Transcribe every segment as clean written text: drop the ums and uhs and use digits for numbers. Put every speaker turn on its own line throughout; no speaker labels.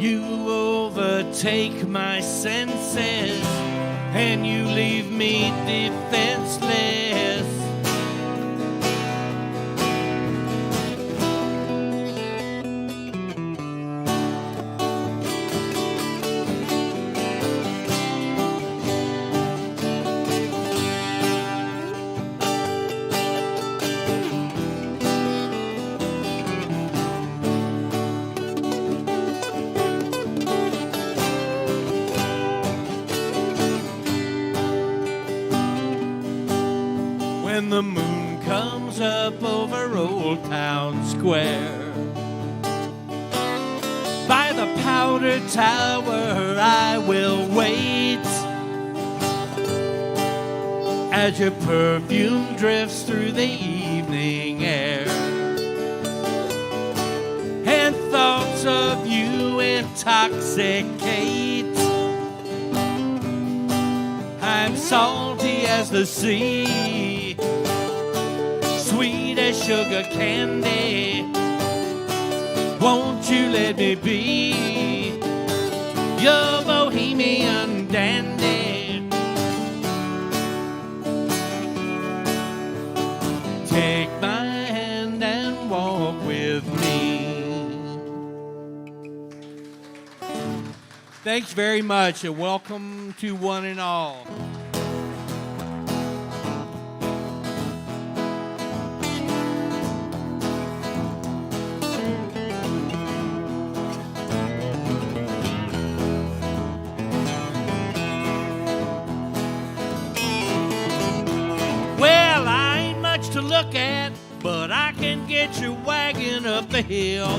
You overtake my senses, and you leave me defenseless. When the moon comes up over Old Town Square, by the powder tower I will wait, as your perfume drifts through the evening air, and thoughts of you intoxicate. I'm salty as the sea, sweet as sugar candy. Won't you let me be your bohemian dandy? Take my hand and walk with me. Thanks very much, and welcome to one and all. To look at, but I can get your wagon up the hill.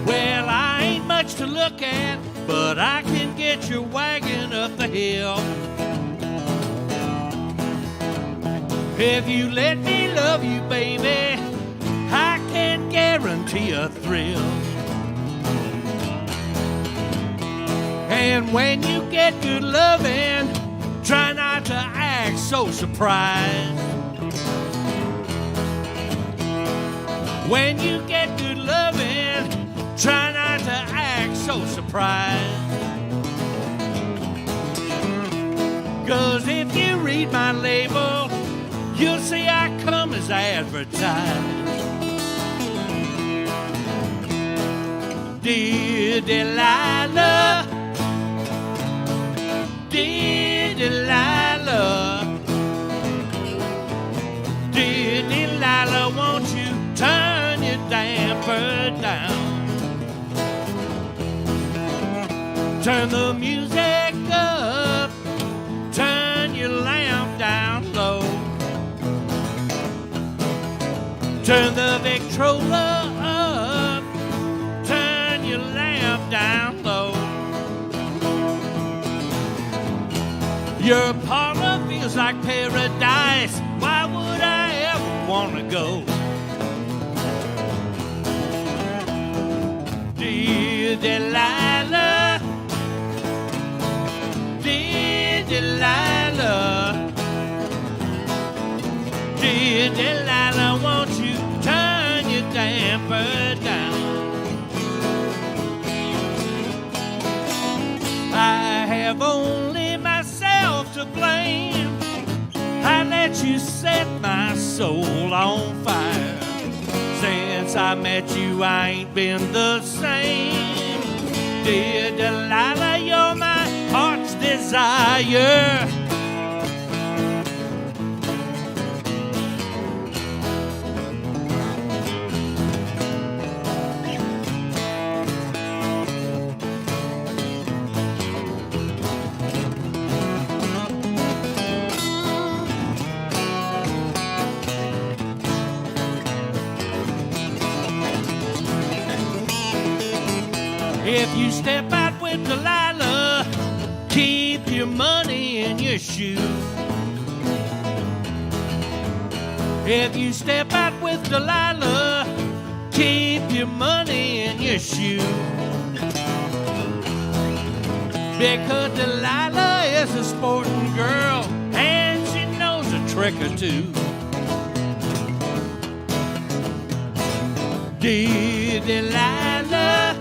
Well, I ain't much to look at, but I can get your wagon up the hill. If you let me love you, baby, I can guarantee a thrill. And when you get good loving, try not to act so surprised. When you get good loving, try not to act so surprised. 'Cause if you read my label, you'll see I come as advertised. Dear Delilah, dear Delilah, dear Delilah, won't you turn your damper down? Turn the music up, turn your lamp down low. Turn the Victrola up, turn your lamp down low. Your parlor feels like paradise. Why would I ever want to go? Dear Delilah, dear Delilah, dear Delilah, won't you turn your damper down? I have only myself to blame. I let you set my soul on fire. Since I met you, I ain't been the same. Dear Delilah, you're my heart's desire. If you step out with Delilah, keep your money in your shoe. If you step out with Delilah, keep your money in your shoe. Because Delilah is a sporting girl, and she knows a trick or two. Dear Delilah,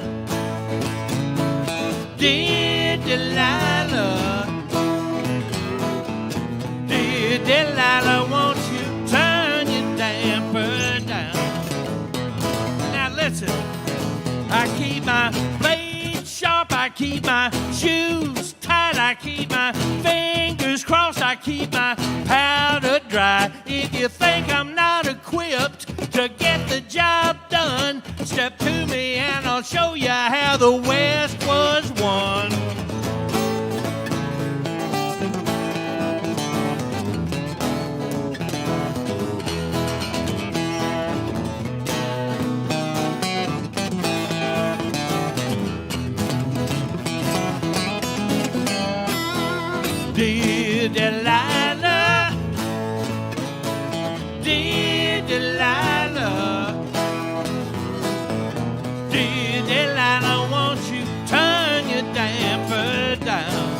dear Delilah, dear Delilah, won't you turn your damper down? Now listen, I keep my blade sharp, I keep my shoes tight, I keep my fingers crossed, I keep my powder dry. If you think I'm not equipped to get the job done, step to me and I'll show you how the West was won. Dear Delilah, dear Delilah, dear Delilah, won't you turn your damper down?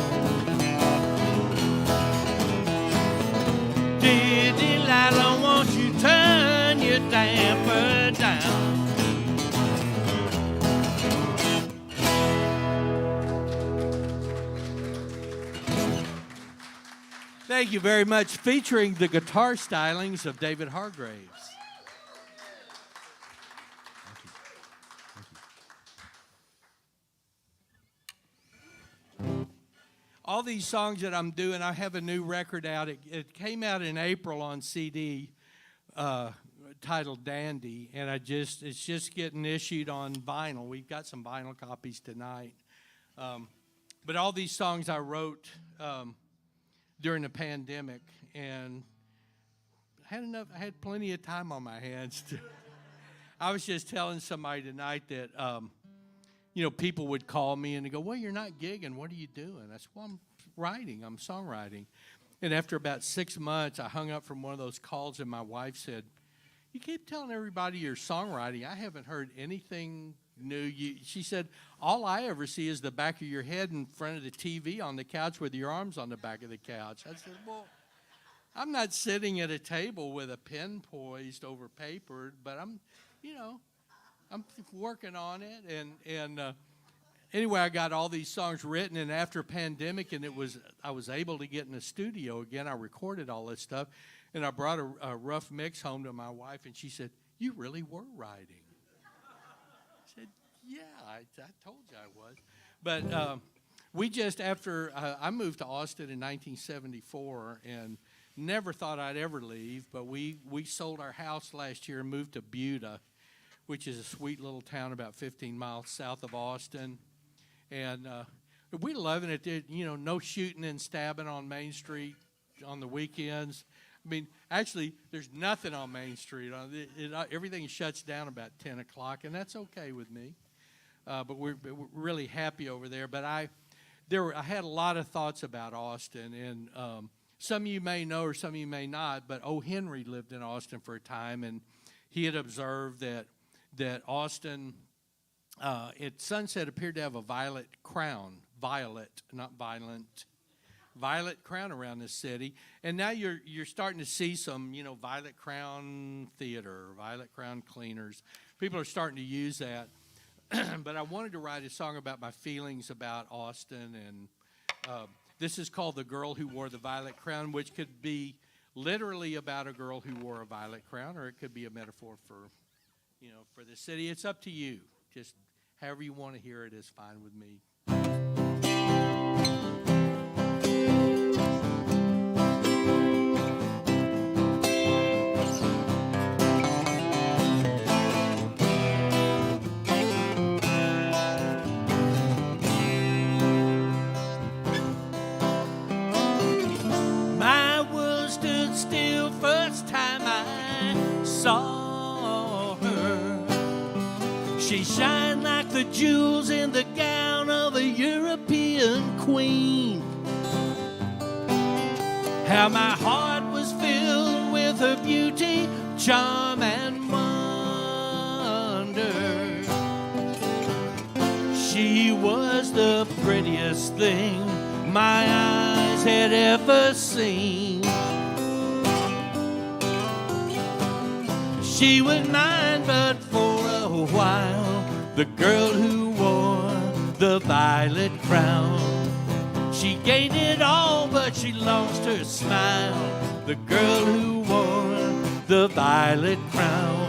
Dear Delilah, won't you turn your damper down? Thank you very much, featuring the guitar stylings of David Hargraves. All these songs that I'm doing, I have a new record out. It came out in April on CD, titled Dandy, and it's just getting issued on vinyl. We've got some vinyl copies tonight. But all these songs I wrote during the pandemic, and I had plenty of time on my hands. I was just telling somebody tonight that, people would call me and they go, well, you're not gigging. What are you doing? I said, well, I'm writing. I'm songwriting. And after about 6 months, I hung up from one of those calls, and my wife said, you keep telling everybody you're songwriting. I haven't heard anything new. She said, all I ever see is the back of your head in front of the TV on the couch with your arms on the back of the couch. I said, well, I'm not sitting at a table with a pen poised over paper, but I'm working on it. And anyway, I got all these songs written, and after pandemic, and I was able to get in the studio again. I recorded all this stuff, and I brought a rough mix home to my wife, and she said, you really were writing. I said, yeah, I told you I was. But we just, after I moved to Austin in 1974, and never thought I'd ever leave, but we sold our house last year and moved to Buda, which is a sweet little town about 15 miles south of Austin. And we're loving it. No shooting and stabbing on Main Street on the weekends. I mean, actually, there's nothing on Main Street. Everything shuts down about 10 o'clock, and that's okay with me. But we're really happy over there. But I had a lot of thoughts about Austin, and some of you may know or some of you may not, but O. Henry lived in Austin for a time, and he had observed that Austin at sunset appeared to have a violet crown, violet, not violent, violet crown around this city. And now you're starting to see some, violet crown theater, violet crown cleaners. People are starting to use that. But I wanted to write a song about my feelings about Austin, and this is called The Girl Who Wore the Violet Crown, which could be literally about a girl who wore a violet crown, or it could be a metaphor for the city. It's up to you. Just however you want to hear it is fine with me. My world stood still first time I saw her. She shined like the jewels in the gown of a European queen. How my heart was filled with her beauty, charm, and wonder. She was the prettiest thing my eyes had ever seen. She was mine but for a a while, the girl who wore the violet crown. She gained it all, but she lost her smile, the girl who wore the violet crown.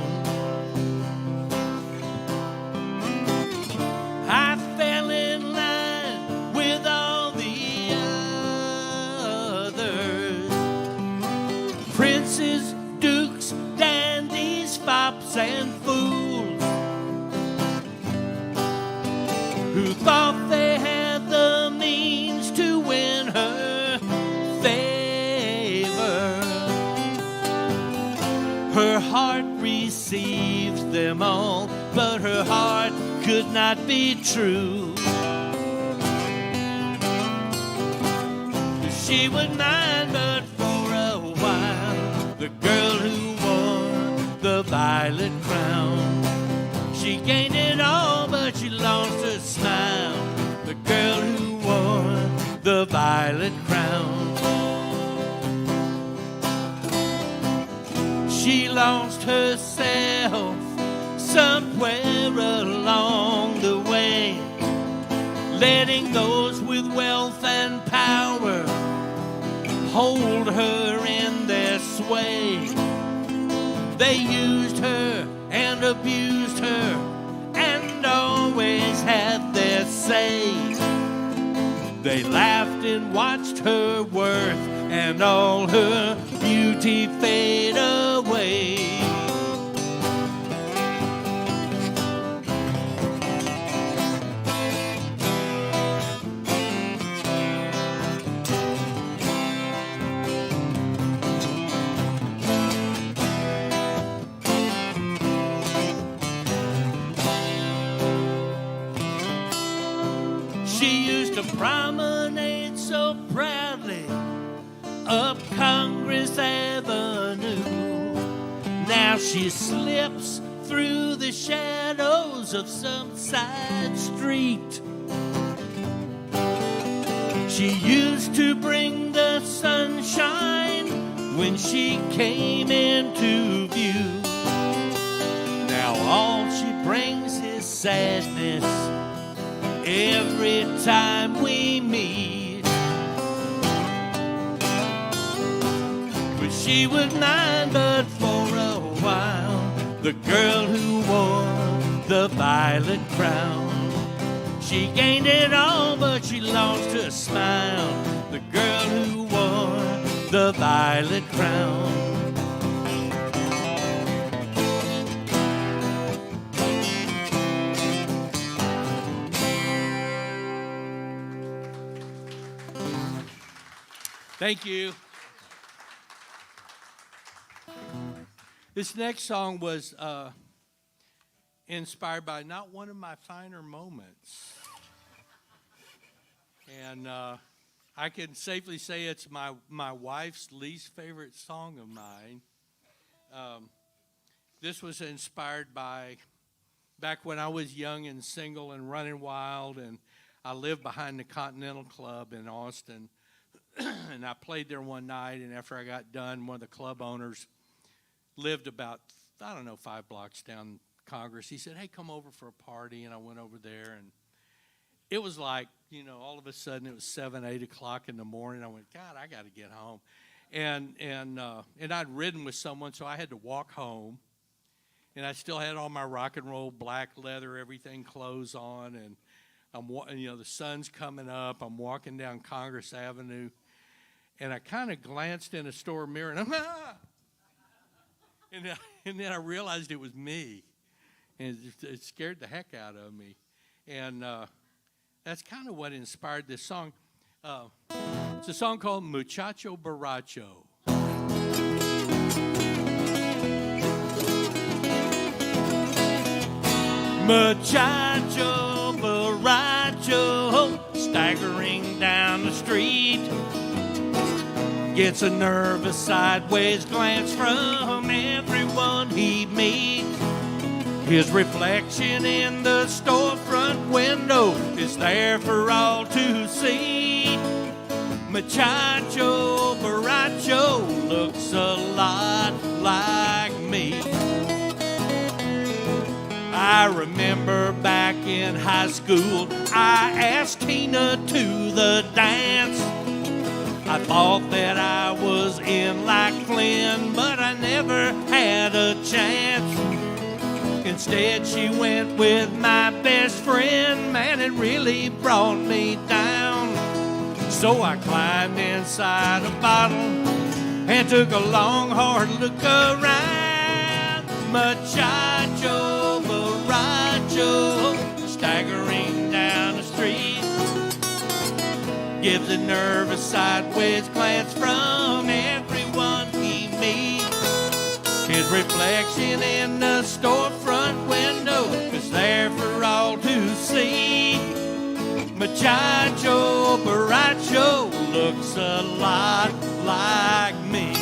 I fell in line with all the others, princes, dukes, dandies, fops, and fools, who thought they had the means to win her favor. Her heart received them all, but her heart could not be true. She was mine, but for a while, the girl who wore the violet crown. She gained it all, but she lost her smile, the girl who wore the violet crown. She lost herself somewhere along the way, letting those with wealth and power hold her in their sway. They used her and abused her and always had their say. They laughed and watched her worth and all her beauty fade away. She used to promenade so proudly up Congress Avenue. Now she slips through the shadows of some side street. She used to bring the sunshine when she came into view. Now all she brings is sadness every time we meet. But she was mine, but for a while, the girl who wore the violet crown. She gained it all, but she lost her smile, the girl who wore the violet crown. Thank you. This next song was inspired by not one of my finer moments. And I can safely say it's my wife's least favorite song of mine. This was inspired by back when I was young and single and running wild, and I lived behind the Continental Club in Austin. And I played there one night, and after I got done, one of the club owners lived about, 5 blocks down Congress. He said, "Hey, come over for a party," and I went over there, and it was like, all of a sudden it was 7, 8 o'clock in the morning. I went, God, I got to get home. And I'd ridden with someone, so I had to walk home, and I still had all my rock and roll black leather, everything clothes on, and the sun's coming up. I'm walking down Congress Avenue, and I kind of glanced in a store mirror, and and then I realized it was me, and it scared the heck out of me. And that's kind of what inspired this song. It's a song called Muchacho Borracho. Muchacho Borracho, staggering down the street, gets a nervous sideways glance from everyone he meets. His reflection in the storefront window is there for all to see. Muchacho Borracho looks a lot like me. I I remember back in high school, I asked Tina to the dance. I thought that I was in like Flynn, but I never had a chance. Instead, she went with my best friend. Man, it really brought me down. So I climbed inside a bottle and took a long, hard look around. Muchacho Borracho, staggering down the street, gives a nervous sideways glance from everyone he meets. His reflection in the storefront window is there for all to see. Muchacho Borracho looks a lot like me.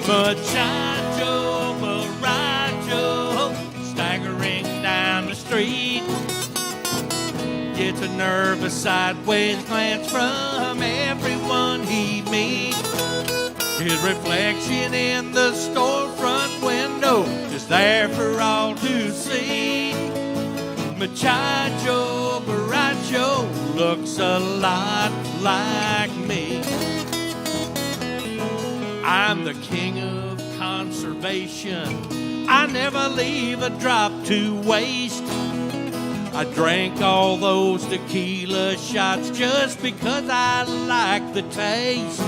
Muchacho Borracho, staggering down the street, gets a nervous sideways glance from everyone he meets. His reflection in the storefront window is there for all to see. Muchacho Borracho looks a lot like me. I'm the king of conservation. I never leave a drop to waste. I drank all those tequila shots just because I like the taste.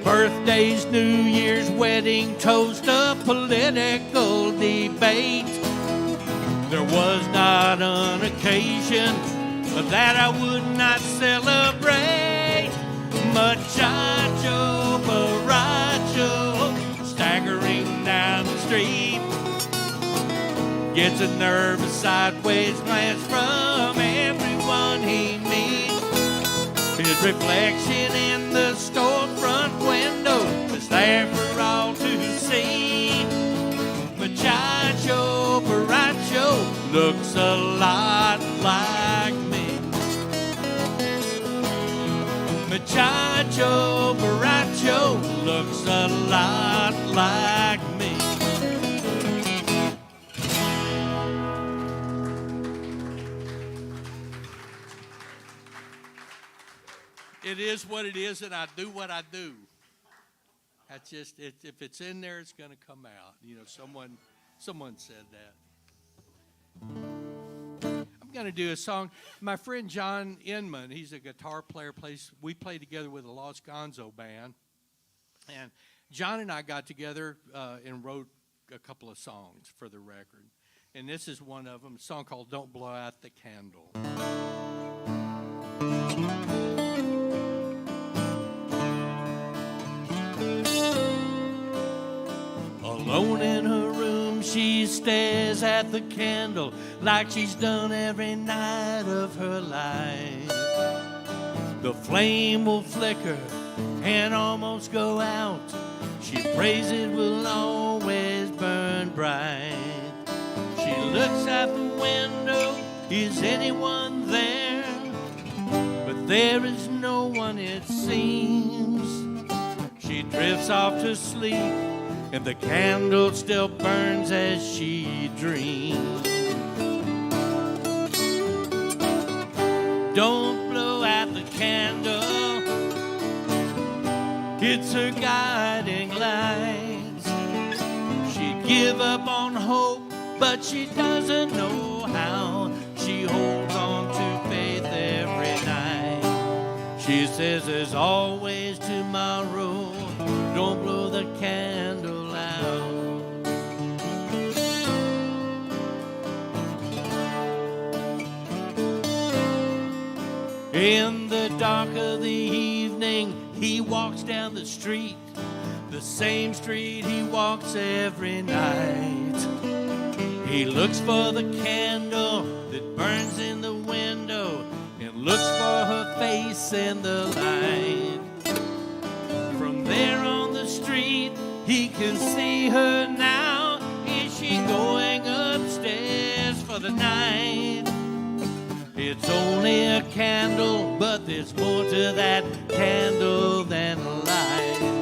Birthdays, New Year's, wedding toast, a political debate. There was not an occasion that I would not celebrate. Muchacho Borracho, staggering down the street, gets a nervous sideways glance from everyone he meets. His reflection in the storefront window is there for all to see. Muchacho Borracho looks a lot like me. Muchacho Borracho looks a lot like me. It is what it is, and I do what I do. That's just it. If it's in there, it's going to come out. You know, someone said that. I'm going to do a song. My friend John Inman, he's a guitar player. We play together with the Los Gonzo band, and John and I got together and wrote a couple of songs for the record, and this is one of them. A song called "Don't Blow Out the Candle." Alone in her room, she stares at the candle like she's done every night of her life. The flame will flicker and almost go out. She prays it will always burn bright. She looks out the window, is anyone there? But there is no one, it seems. She drifts off to sleep, and the candle still burns as she dreams. Don't blow out the candle, it's her guiding light. She'd give up on hope, but she doesn't know how. She holds on to faith every night. She says there's always tomorrow, don't blow the candle out. In the dark of the evening, he walks down the street, the same street he walks every night. He looks for the candle that burns in the window and looks for her face in the light. From there on the street, he can see her now. Is she going upstairs for the night? It's only a candle, but there's more to that candle than a light.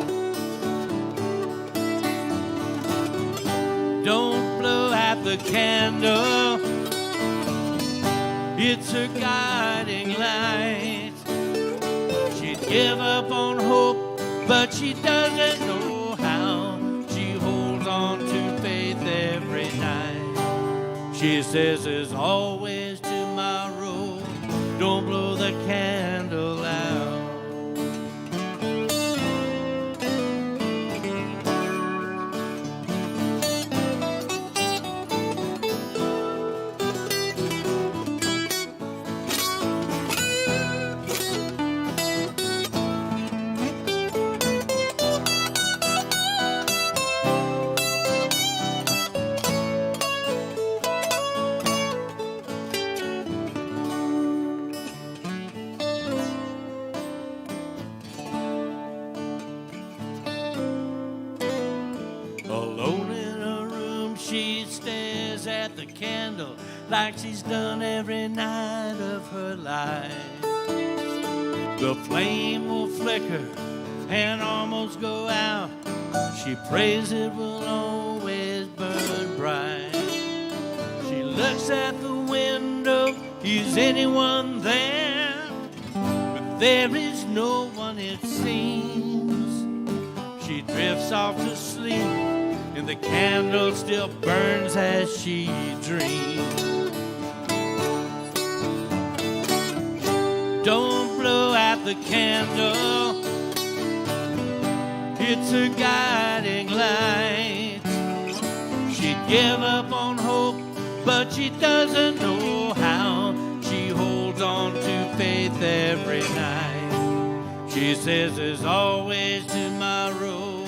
Don't blow out the candle, it's her guiding light. She'd give up on hope, but she doesn't know how. She holds on to faith every night. She says there's always tomorrow, don't blow the candle out. Candle like she's done every night of her life. The flame will flicker and almost go out. She prays it will always burn bright. She looks at the window, is anyone there? But there is no one it seems. She drifts off to sleep and the candle still burns as she dreams. Don't blow out the candle, it's her guiding light. She'd give up on hope, but she doesn't know how. She holds on to faith every night. She says there's always tomorrow,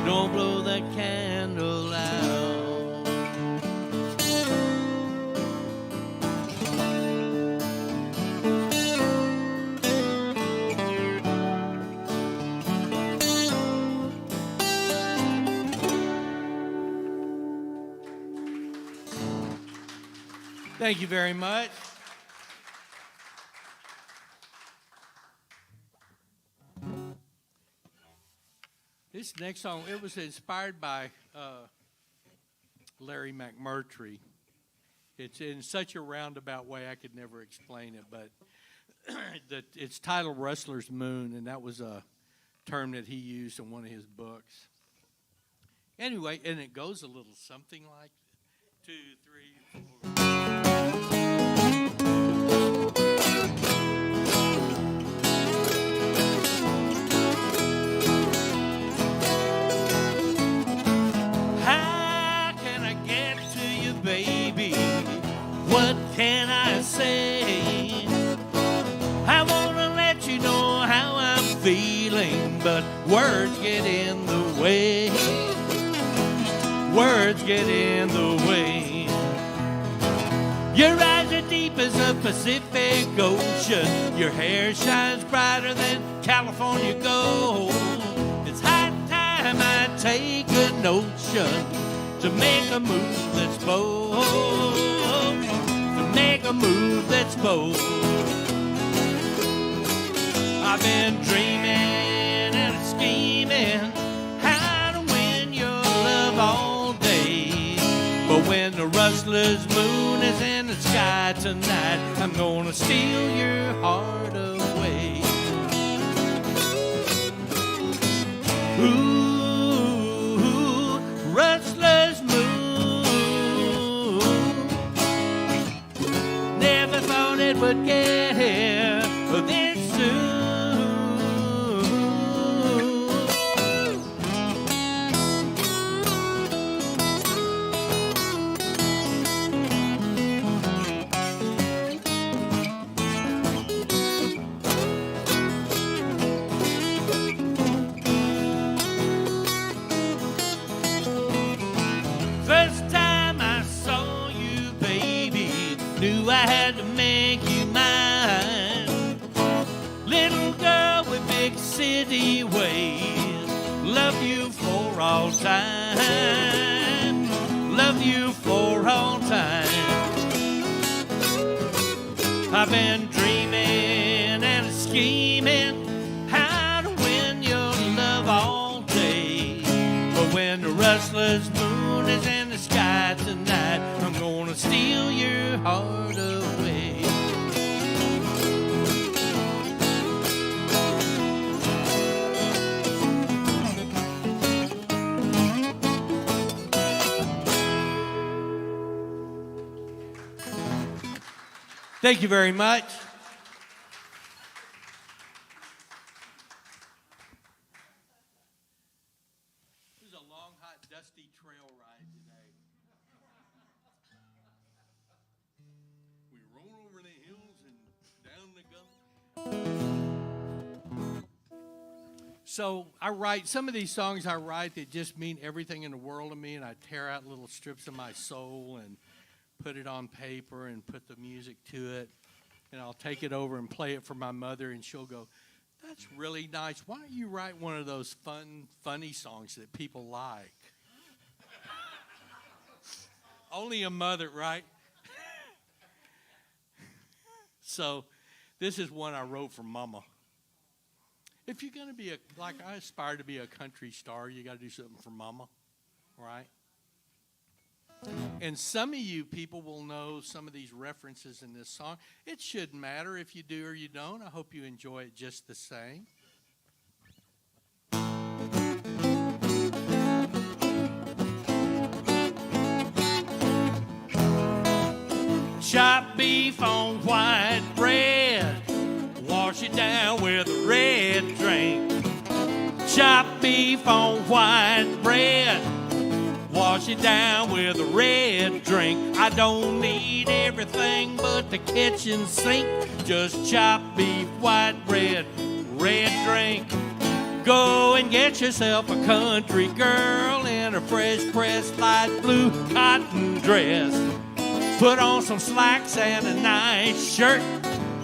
don't blow the candle out. Thank you very much. This next song, it was inspired by Larry McMurtry. It's in such a roundabout way I could never explain it, but it's titled Rustler's Moon, and that was a term that he used in one of his books. Anyway, and it goes a little something like 2, 3, 4. Baby, what can I say? I want to let you know how I'm feeling, but words get in the way. Words get in the way. Your eyes are deep as a Pacific Ocean. Your hair shines brighter than California gold. It's high time I take a notion to make a move that's bold, to make a move that's bold. I've been dreaming and scheming how to win your love all day. But when the rustler's moon is in the sky tonight, I'm gonna steal your heart away. Ooh, rustler's moon, never thought it would get here this soon. had to make you mine. Little girl with big city ways, love you for all time. Love you for all time. I've been dreaming and scheming how to win your love all day. But when the restless moon is in the sky tonight, I'm gonna steal your heart away. Thank you very much. This is a long, hot, dusty trail ride today. We roll over the hills and down the gully. So I write, some of these songs I write that just mean everything in the world to me, and I tear out little strips of my soul and put it on paper and put the music to it, and I'll take it over and play it for my mother, and she'll go, "That's really nice. Why don't you write one of those funny songs that people like?" Only a mother, right? So this is one I wrote for Mama. If you're going to be like I aspire to be a country star, you got to do something for Mama, right? And some of you people will know some of these references in this song. It shouldn't matter if you do or you don't. I hope you enjoy it just the same. Chopped beef on white bread, wash it down with a red drink. Chopped beef on white bread, wash it down with a red drink. I don't need everything but the kitchen sink. Just chopped beef, white bread, red drink. Go and get yourself a country girl in a fresh pressed light blue cotton dress. Put on some slacks and a nice shirt,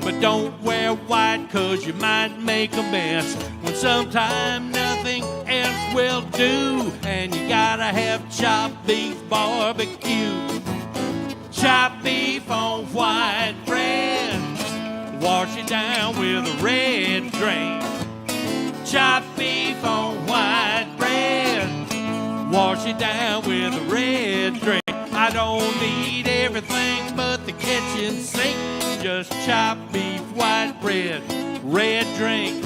but don't wear white 'cause you might make a mess when sometime nothing else will do, and you gotta have chopped beef barbecue. Chopped beef on white bread, wash it down with a red drink. Chopped beef on white bread, wash it down with a red drink. I don't need everything but the kitchen sink. Just chopped beef, white bread, red drink.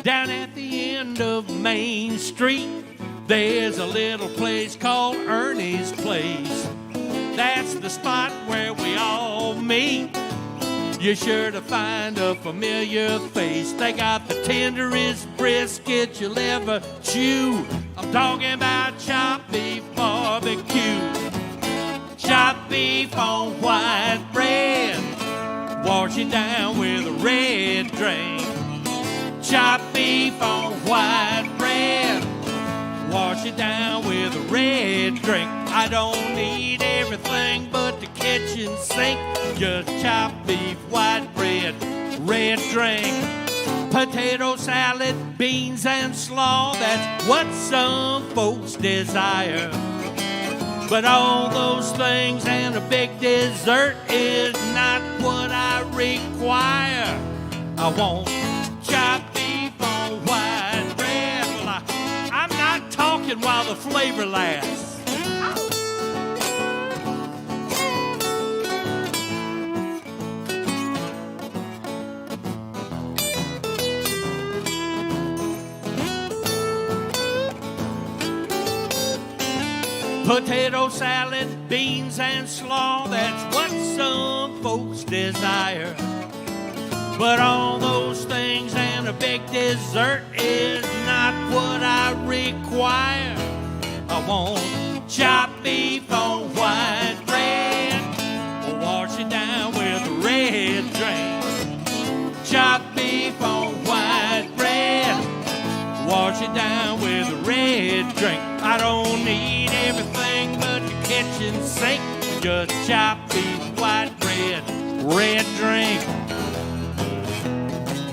Down at the end of Main Street, there's a little place called Ernie's Place. That's the spot where we all meet. You're sure to find a familiar face. They got the tenderest brisket you'll ever chew. I'm talking about chopped beef barbecue. Chopped beef on white bread, wash it down with a red drink. Chopped beef on white bread, wash it down with a red drink. I don't need everything but the kitchen sink. Just chopped beef, white bread, red drink. Potato salad, beans and slaw, that's what some folks desire. But all those things and a big dessert is not what I require. I want chopped beef on white bread. Well, I'm not talking while the flavor lasts. Potato salad, beans and slaw, that's what some folks desire. But all those things and a big dessert is not what I require. I want chopped beef on white bread, wash it down with a red drink. Chopped beef on white bread, wash it down with a red drink. I don't need everything but the kitchen sink. Just chopped beef, white bread, red drink.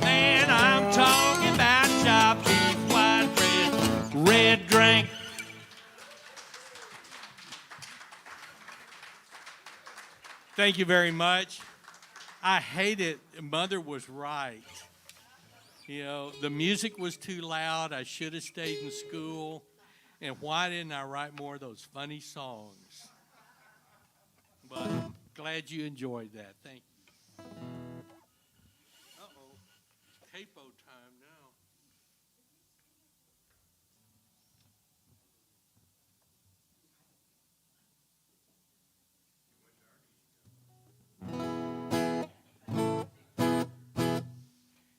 Man, I'm talking about chopped beef, white bread, red drink. Thank you very much. I hate it. Mother was right. You know, the music was too loud. I should have stayed in school. And why didn't I write more of those funny songs? But glad you enjoyed that. Thank you. Uh-oh. Capo time now.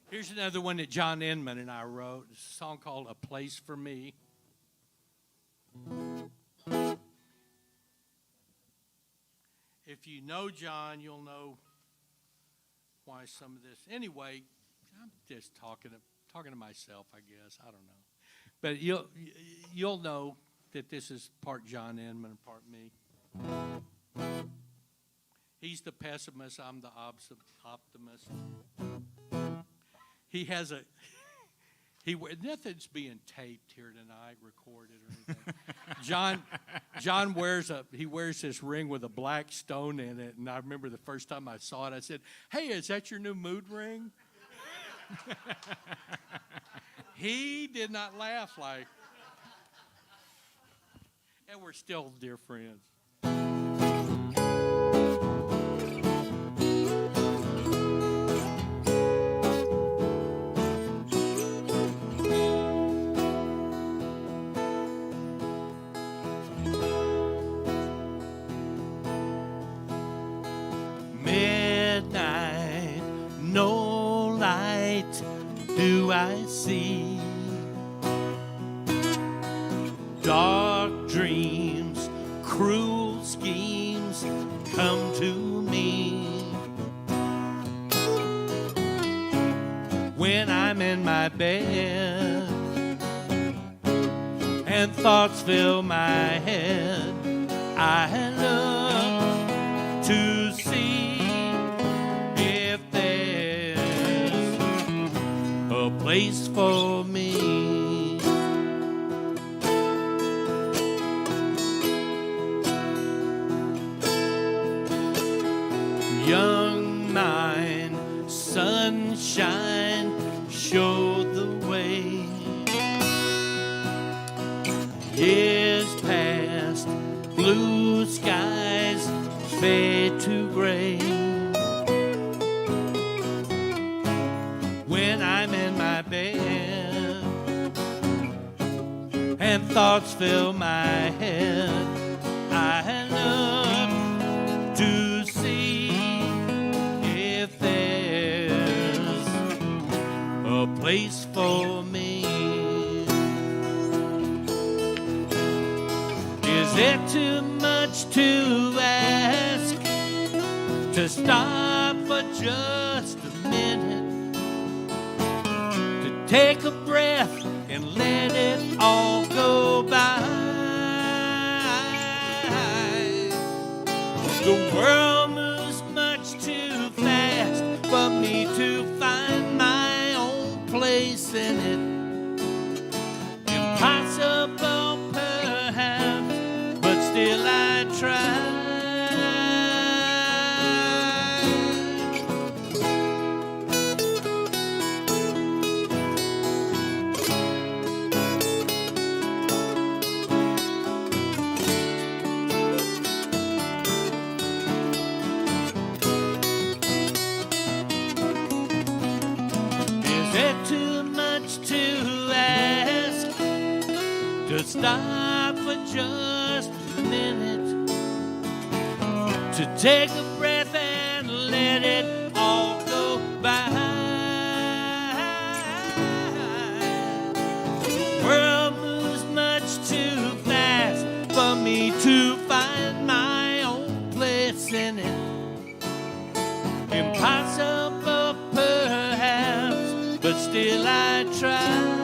Here's another one that John Inman and I wrote. It's a song called A Place for Me. If you know John, you'll know why some of this. Anyway, I'm just talking to myself, I guess. I don't know. But you'll know that this is part John Inman and part me. He's the pessimist, I'm the optimist. He has a nothing's being taped here tonight, recorded or anything. John wears this ring with a black stone in it, and I remember the first time I saw it, I said, "Hey, is that your new mood ring?" He did not laugh like, and we're still dear friends. Midnight, no light do I see. Dark dreams, cruel schemes come to me. When I'm in my bed and thoughts fill my head, I look to see if there's a place for me. Young mind, sunshine, show the way. Years past, blue skies fade to gray. When I'm in my bed and thoughts fill my head, I look to see if there's a place for me. Is it too much to ask to stop for just a minute, to take a breath and let it all go by? The world moves much too fast for me to find my own place in it. Impossible perhaps, but still I try. Is it too much to ask to stop for just a minute, to take a breath and let it all go by? The world moves much too fast for me to find my own place in it. Impossible perhaps, but still I try.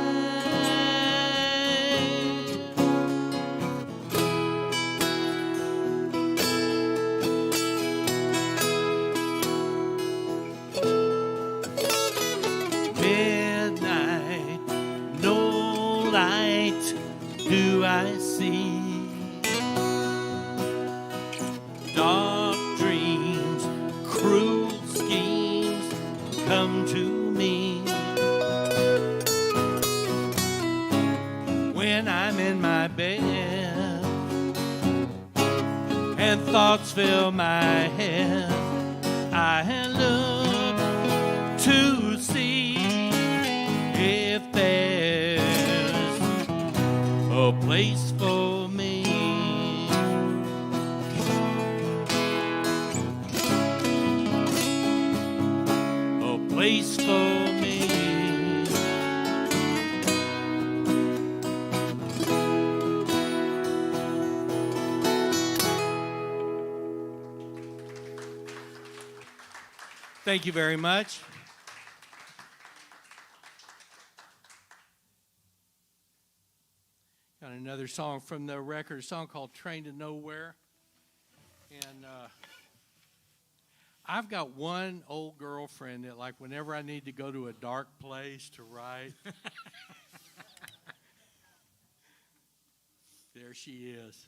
me. When I'm in my bed and thoughts fill my head, I look to see if there's a place for me. A place for me. Thank you very much. Got another song from the record, a song called Train to Nowhere. And I've got one old girlfriend that, like, whenever I need to go to a dark place to write, there she is.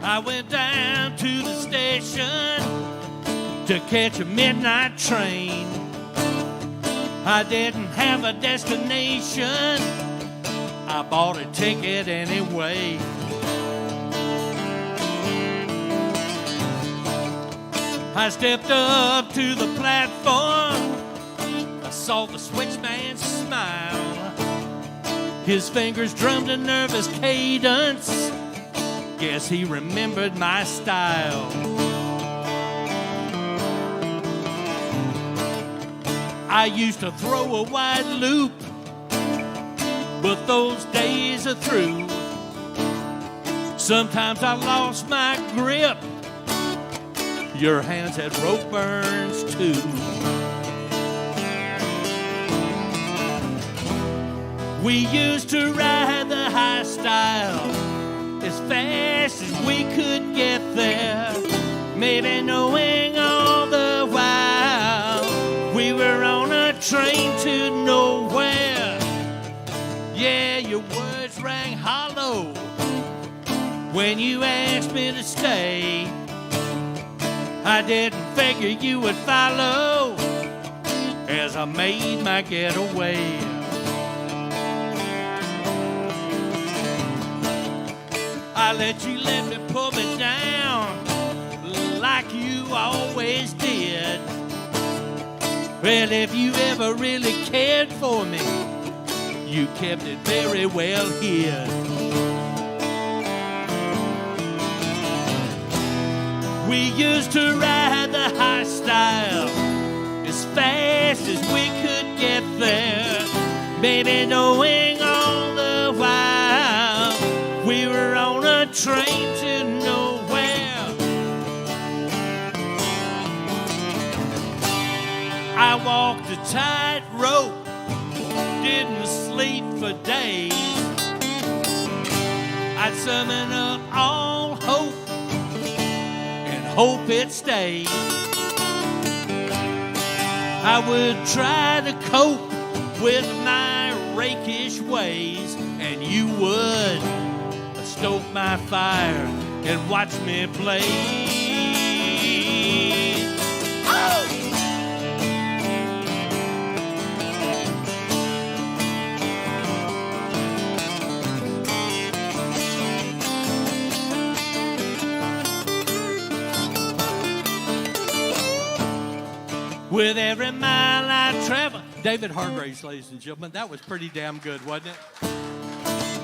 I went down to the station to catch a midnight train. I didn't have a destination, I bought a ticket anyway. I stepped up to the platform, I saw the switchman smile. His fingers drummed a nervous cadence, guess he remembered my style. I used to throw a wide loop, but those days are through. Sometimes I lost my grip, your hands had rope burns too. We used to ride the high style as fast as we could get there, maybe knowing all the while we were on a train to nowhere. Yeah, your words rang hollow when you asked me to stay. I didn't figure you would follow as I made my getaway. I let you pull me down like you always did. Well, if you ever really cared for me, you kept it very well hid. We used to ride the high style as fast as we could get there, baby, knowing all the while we were on a train to nowhere. I walked a tightrope, didn't sleep for days. I'd summon up all hope and hope it stays. I would try to cope with my rakish ways, and you would stoke my fire and watch me blaze. Oh! With every mile I travel. David Hargraves, ladies and gentlemen, that was pretty damn good, wasn't it?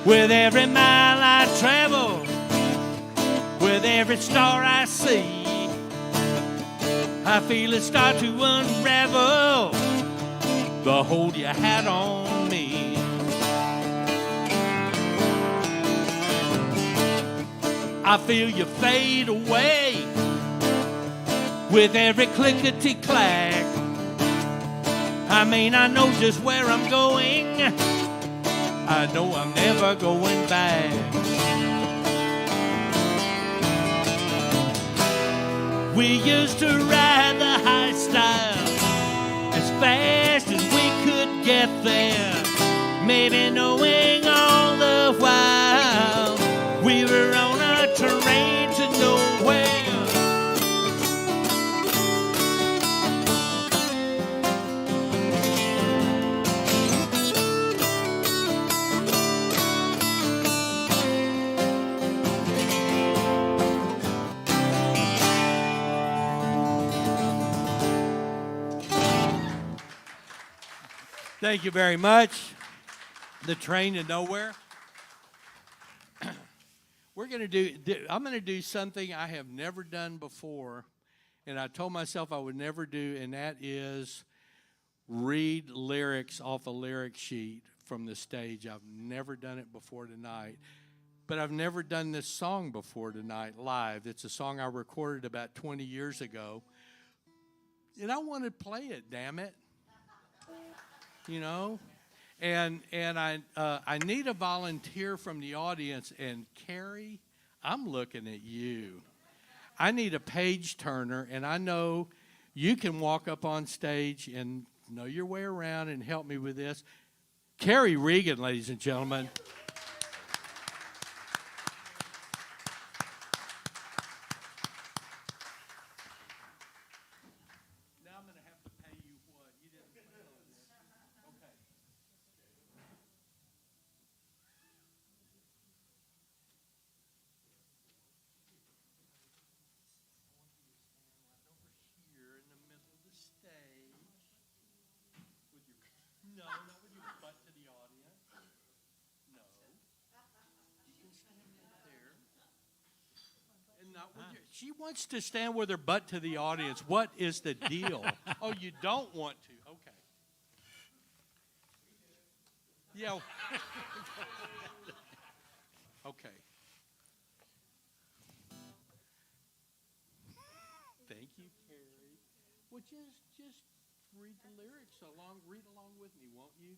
With every mile I travel, with every star I see, I feel it start to unravel, the hold you had on me. I feel you fade away with every clickety-clack. I mean, I know just where I'm going. I know I'm never going back. We used to ride the high style as fast as we could get there, maybe knowing all the while we were on a train to nowhere. Thank you very much. The Train to Nowhere. I'm going to do something I have never done before, and I told myself I would never do, and that is read lyrics off a lyric sheet from the stage. I've never done it before tonight, but I've never done this song before tonight live. It's a song I recorded about 20 years ago, and I want to play it, damn it. You know, and I need a volunteer from the audience. And Carrie, I'm looking at you. I need a page turner, and I know you can walk up on stage and know your way around and help me with this. Carrie Regan, ladies and gentlemen. She wants to stand with her butt to the audience. What is the deal? Oh, you don't want to? Okay. Yeah. Okay. Thank you, Carrie. Well, just read the lyrics along. Read along with me, won't you?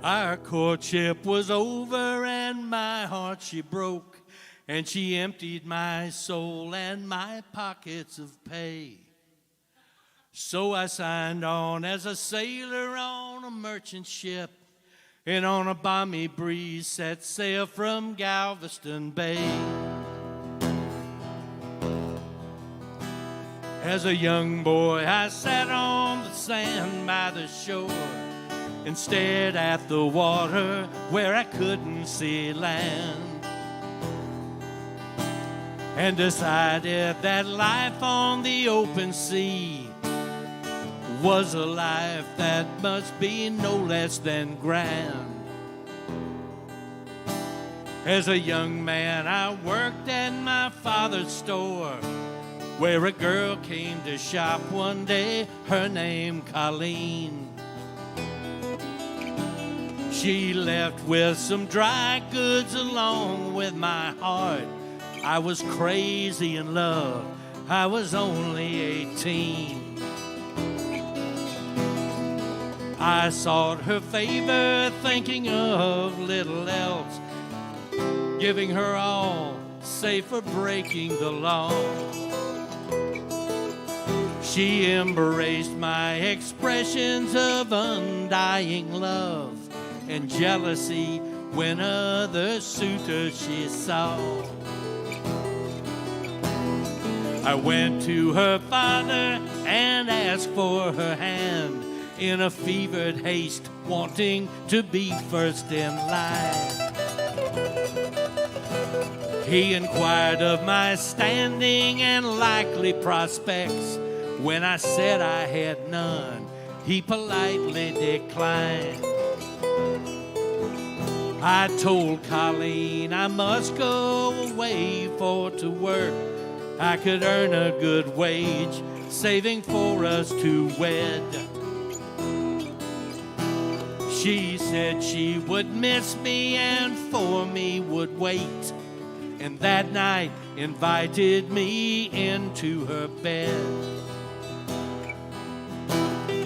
Our courtship was over and my heart she broke, and she emptied my soul and my pockets of pay. So I signed on as a sailor on a merchant ship, and on a balmy breeze set sail from Galveston Bay. As a young boy I sat on the sand by the shore and stared at the water where I couldn't see land, and decided that life on the open sea was a life that must be no less than grand. As a young man I worked at my father's store, where a girl came to shop one day, her name Colleen. She left with some dry goods along with my heart. I was crazy in love, I was only 18. I sought her favor thinking of little else, giving her all, save for breaking the law. She embraced my expressions of undying love and jealousy when other suitors she saw. I went to her father and asked for her hand in a fevered haste, wanting to be first in line. He inquired of my standing and likely prospects. When I said I had none, he politely declined. I told Colleen I must go away for to work. I could earn a good wage, saving for us to wed. She said she would miss me and for me would wait, and that night invited me into her bed.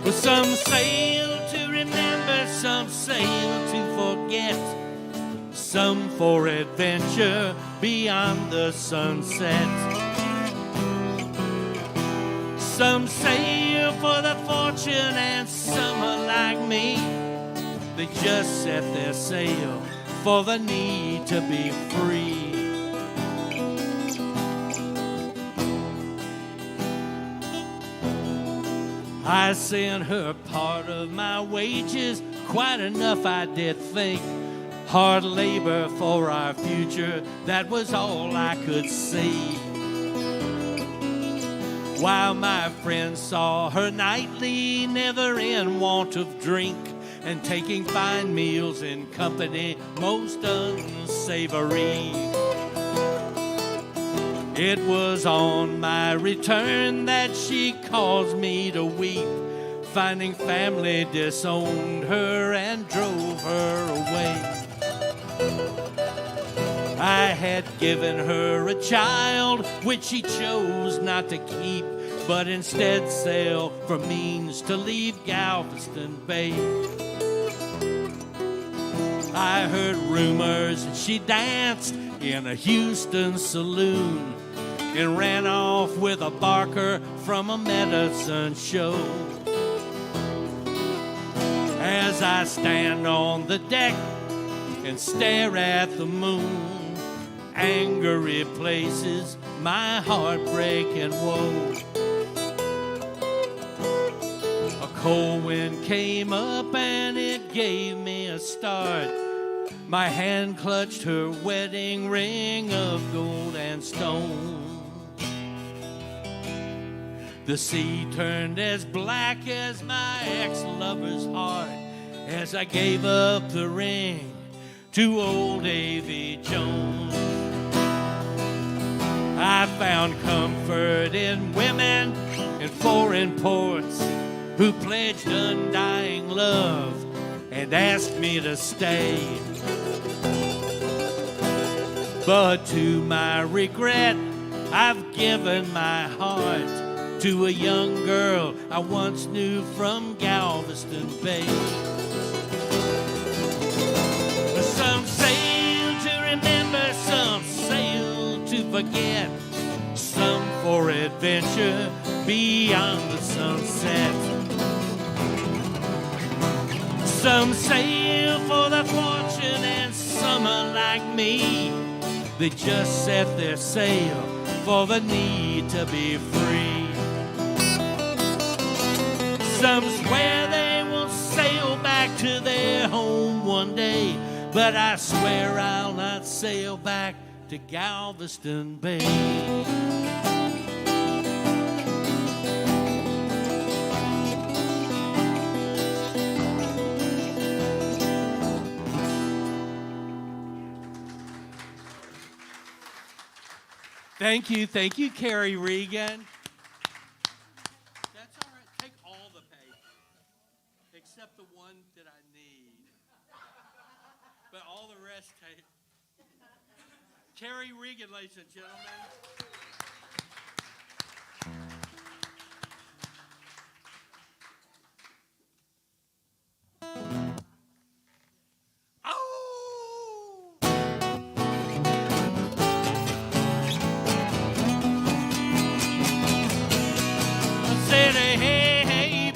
Well, some sail to remember, some sail to forget, some for adventure beyond the sunset. Some sail for the fortune and some are like me. They just set their sail for the need to be free. I sent her part of my wages, quite enough I did think. Hard labor for our future, that was all I could see. While my friends saw her nightly, never in want of drink, and taking fine meals in company most unsavory. It was on my return that she caused me to weep, finding family disowned her and drove her away. I had given her a child, which she chose not to keep, but instead sailed for means to leave Galveston Bay. I heard rumors that she danced in a Houston saloon and ran off with a barker from a medicine show. As I stand on the deck and stare at the moon, anger replaces my heartbreak and woe. A cold wind came up and it gave me a start. My hand clutched her wedding ring of gold and stone. The sea turned as black as my ex-lover's heart as I gave up the ring to old Davy Jones. I found comfort in women in foreign ports who pledged undying love and asked me to stay. But to my regret, I've given my heart to a young girl I once knew from Galveston Bay. Some sail to remember, some sail to forget, some for adventure beyond the sunset. Some sail for the fortune and some are like me. They just set their sail for the need to be free. Some swear they will sail back to their home one day, but I swear I'll not sail back to Galveston Bay. Thank you, Carrie Regan. That's all right. Take all the pay, except the one that I need. But all the rest, take. Carrie Regan, ladies and gentlemen.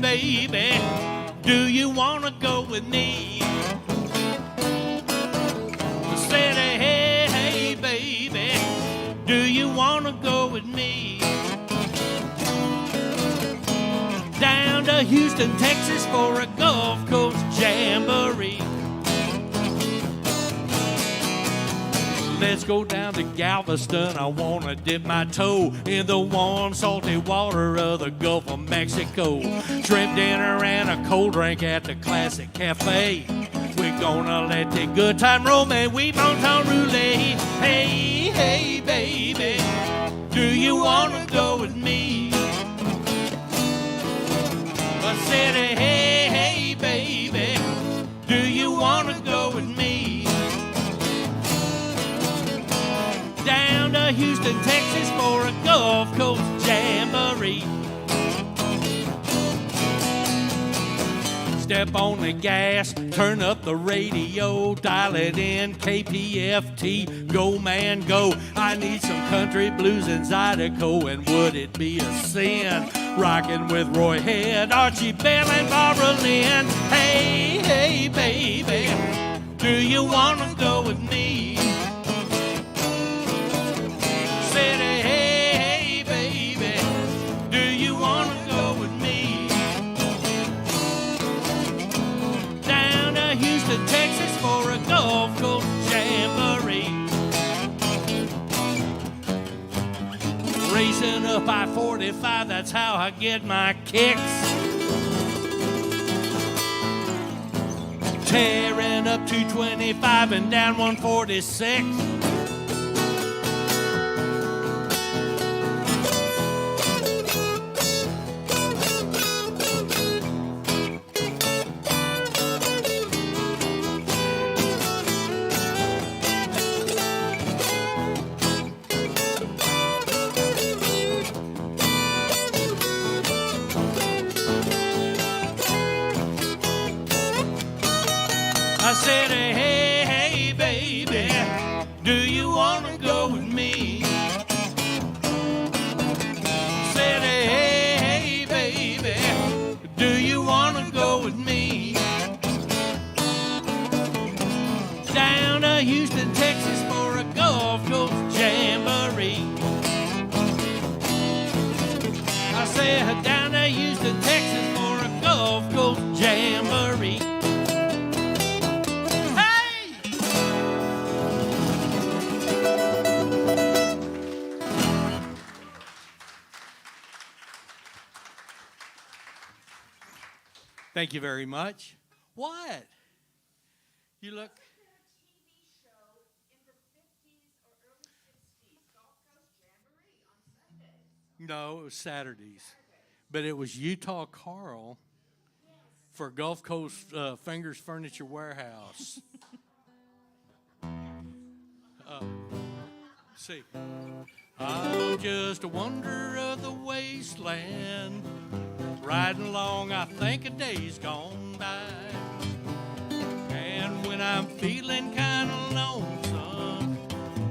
Baby, do you wanna go with me? I said, hey, hey, baby, do you wanna go with me? Down to Houston, Texas for a Gulf Coast Jamboree. Let's go down to Galveston, I wanna dip my toe in the warm, salty water of the Gulf of Mexico. Shrimp dinner and a cold drink at the Classic Cafe. We're gonna let the good time roll, man, we bon ton roulette. Hey, hey, baby, do you wanna go with me? I said, hey, hey, baby, do to Houston, Texas for a Gulf Coast Jamboree. Step on the gas, turn up the radio, dial it in, KPFT, go man go. I need some country blues in Zydeco, and would it be a sin rocking with Roy Head, Archie Bell, and Barbara Lynn? Hey, hey, baby, do you wanna go with me? Said, hey, hey, baby, do you wanna go with me? Down to Houston, Texas for a Gulf Coast Jamboree. Racing up I-45, that's how I get my kicks. Tearing up 225 and down 146. I said, hey, hey, baby, do you wanna go with me? Said, hey, hey, baby, do you wanna go with me? Down to Houston, Texas for a Gulf Coast Jamboree. I said, down to Houston, Texas for a Gulf Coast Jamboree. Thank you very much. What? You look.
TV show in the 50s or early 60s, Gulf Coast Jamboree on Sundays.
No, it was Saturdays. But it was Utah Carl for Gulf Coast Fingers Furniture Warehouse. See. I'm just a wanderer of the wasteland. Riding along, I think a day's gone by. And when I'm feeling kind of lonesome,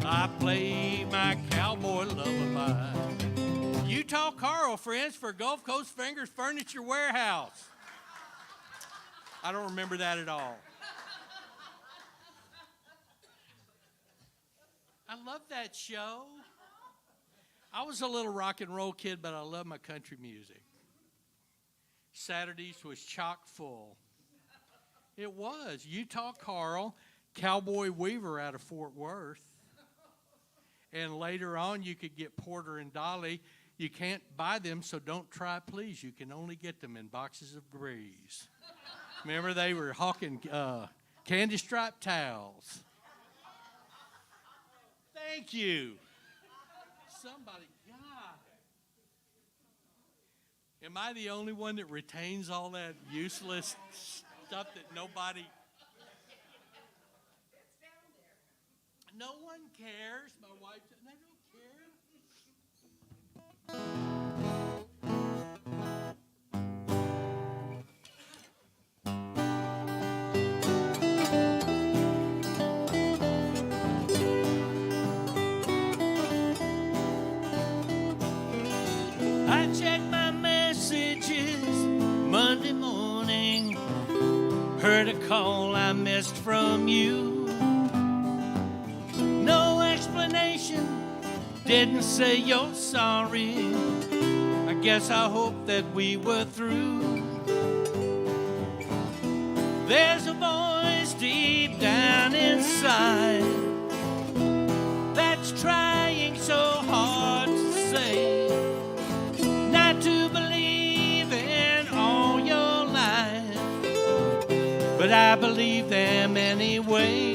I play my cowboy lullaby. Utah Carl, friends, for Gulf Coast Fingers Furniture Warehouse. I don't remember that at all. I love that show. I was a little rock and roll kid, but I love my country music. Saturdays was chock full. It was. Utah Carl, Cowboy Weaver out of Fort Worth. And later on, you could get Porter and Dolly. You can't buy them, so don't try, please. You can only get them in boxes of Breeze. Remember, they were hawking candy striped towels. Thank you. Somebody, God. Am I the only one that retains all that useless stuff that nobody...
It's down there.
No one cares. My wife said, they don't care. I checked my messages Monday morning. Heard a call I missed from you. No explanation, didn't say you're sorry. I guess I hope that we were through. There's a voice deep down inside that's trying so hard to say not to believe in all your lies, but I believe them anyway.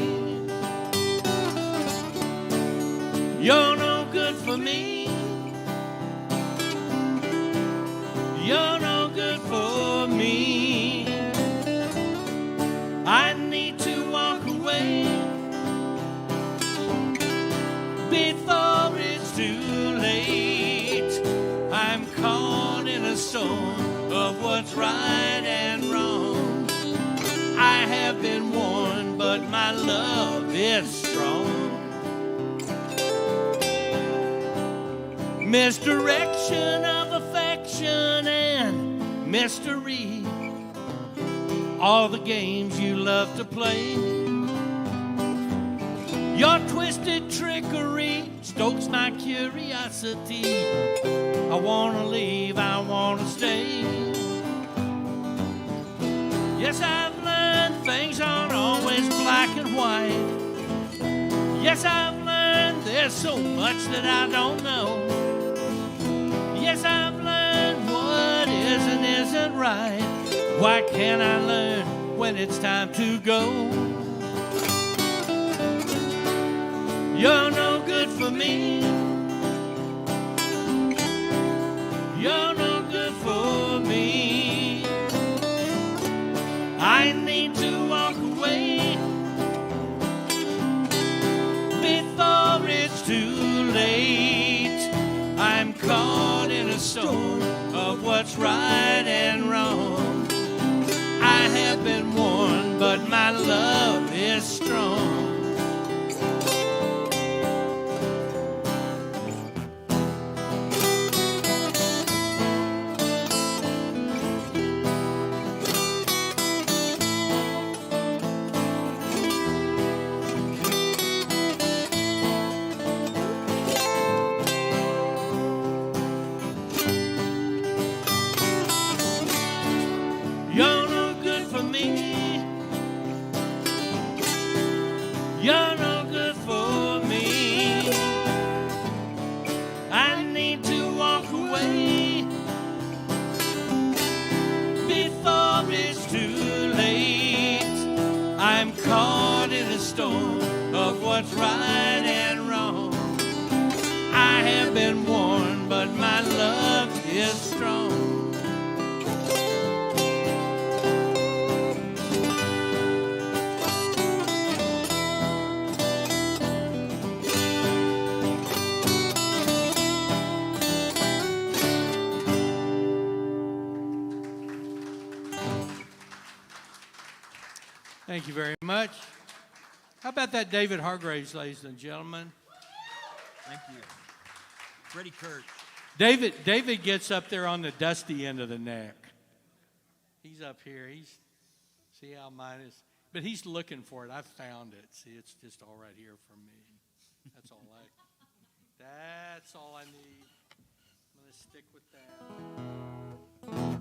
You're no good for me. You're no good for me. I need to walk away before it what's right and wrong. I have been warned, but my love is strong. Misdirection of affection and mystery, all the games you love to play. Your twisted trickery stokes my curiosity. I wanna leave, I wanna stay. Yes, I've learned things aren't always black and white. Yes, I've learned there's so much that I don't know. Yes, I've learned what is and isn't right. Why can't I learn when it's time to go? You're no good for me. You're no good for me. I need to walk away before it's too late. I'm caught in a storm of what's right and wrong. I have been warned, but my love is strong. You're no good for me. You're no good for me. I need to walk away before it's too late. I'm caught in a storm of what's right and wrong. I have been warned, but my love is strong. Thank you very much. How about that David Hargraves, ladies and gentlemen?
Thank you. Freddie Krc.
David gets up there on the dusty end of the neck. He's up here. See how mine is? But he's looking for it. I found it. See, it's just all right here for me. That's all I need. I'm going to stick with that.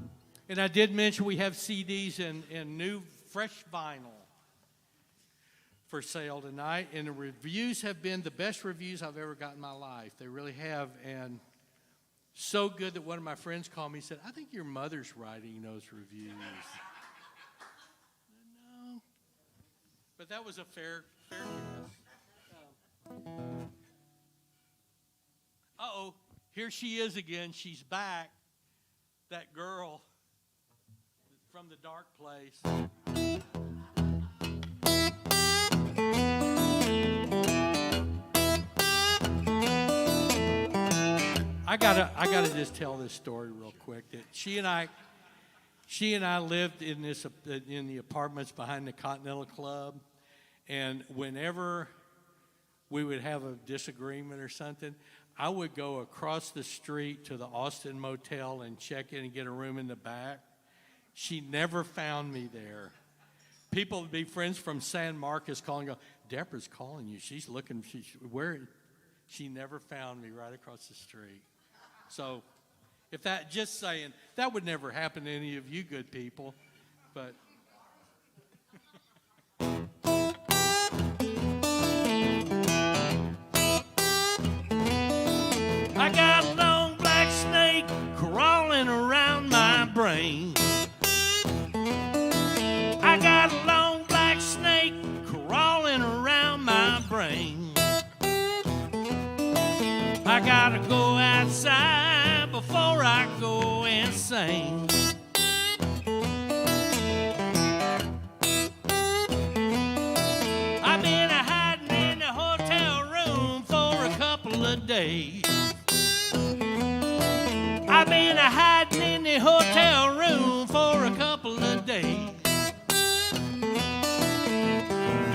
And I did mention we have CDs and new fresh vinyl for sale tonight, and the reviews have been the best reviews I've ever got in my life. They really have, and so good that one of my friends called me and said, I think your mother's writing those reviews. No. But that was a fair guess. Uh-oh, here she is again. She's back. That girl from the dark place. I gotta just tell this story real quick. That she and I lived in the apartments behind the Continental Club, and whenever we would have a disagreement or something, I would go across the street to the Austin Motel and check in and get a room in the back. She never found me there. People would be friends from San Marcos calling, go, Deborah's calling you. She's looking. She never found me right across the street. So, if that, just saying, that would never happen to any of you good people, but. I got a long black snake crawling around my brain. I got a long black snake crawling around my brain. I gotta go outside before I go insane. I've been hiding in the hotel room for a couple of days. I've been hiding in the hotel room for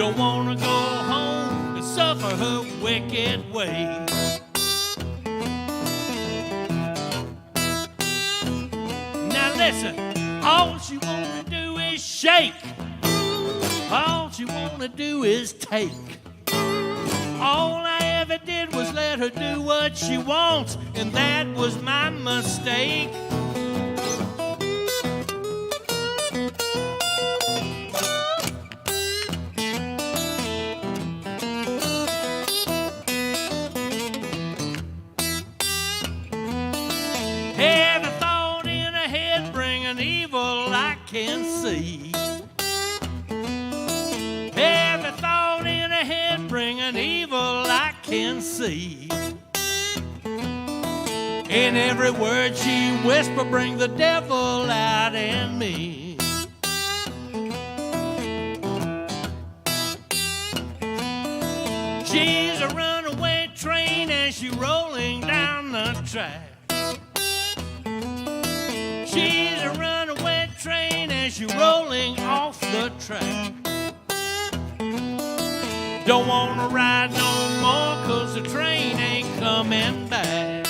don't want to go home and suffer her wicked ways. Now listen, all she wanna do is shake. All she wanna do is take. All I ever did was let her do what she wants, and that was my mistake. Every thought in her head bring an evil I can see. Every thought in her head bring an evil I can see. In every word she whisper bring the devil out in me. She's a runaway train as she rolling down the track. She's a runaway train as she rolling off the track. Don't wanna ride no more 'cause the train ain't coming back.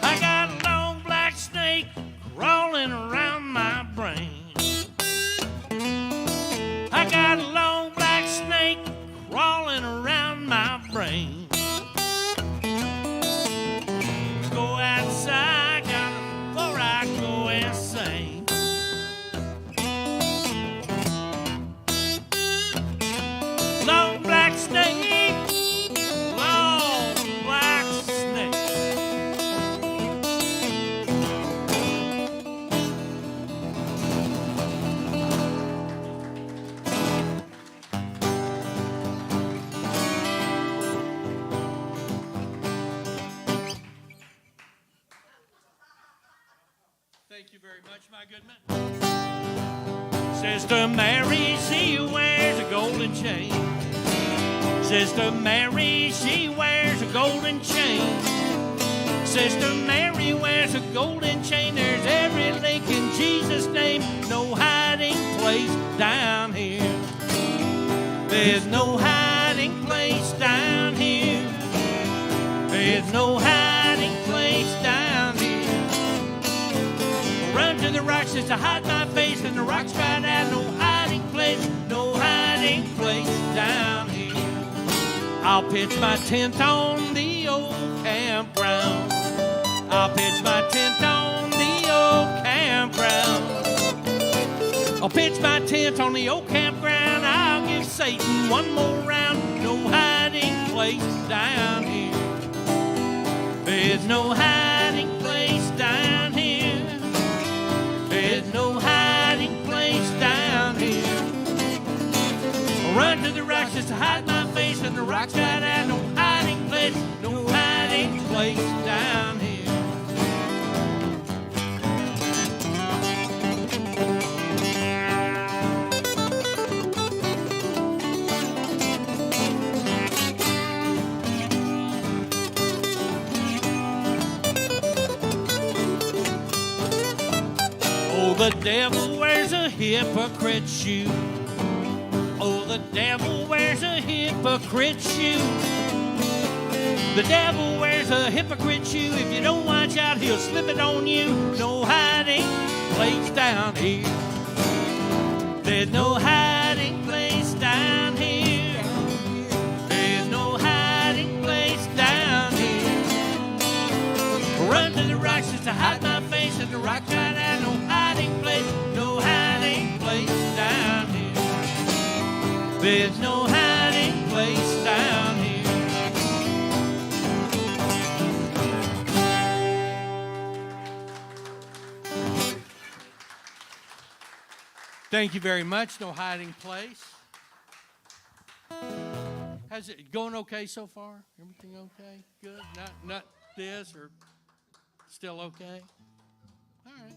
I got a long black snake crawling around my brain. I got a long black snake crawling around my brain. Go outside, got before I go insane. Long black snake, long black snake. Thank you very much, my good man. Sister Mary, she wears a golden chain. Sister Mary, she wears a golden chain. Sister Mary wears a golden chain. There's every link in Jesus' name. No hiding place down here. There's no hiding place down here. There's no hiding place down here. Run to the rocks just to hide my face, and the rocks right out. No hiding place down here. I'll pitch my tent on the old campground. I'll pitch my tent on the old campground. I'll pitch my tent on the old campground. I'll give Satan one more round. No hiding place down here. There's no hiding place down here. There's no hiding place down here. I'll run to the rocks just to hide my face, and the rocks right out. No hiding place down here. Oh, the devil wears a hypocrite shoe. Oh, the devil wears a hypocrite shoe. The devil wears a hypocrite shoe. If you don't watch out, he'll slip it on you. No hiding place down here. There's no hiding place down here. There's no hiding place down here. Run to the rocks just to hide my face, and the rocks right out. No hiding place down here. There's no hiding place down here. Thank you very much. No hiding place. How's it going? Okay so far? Everything okay? Good. Not this or still okay? All right.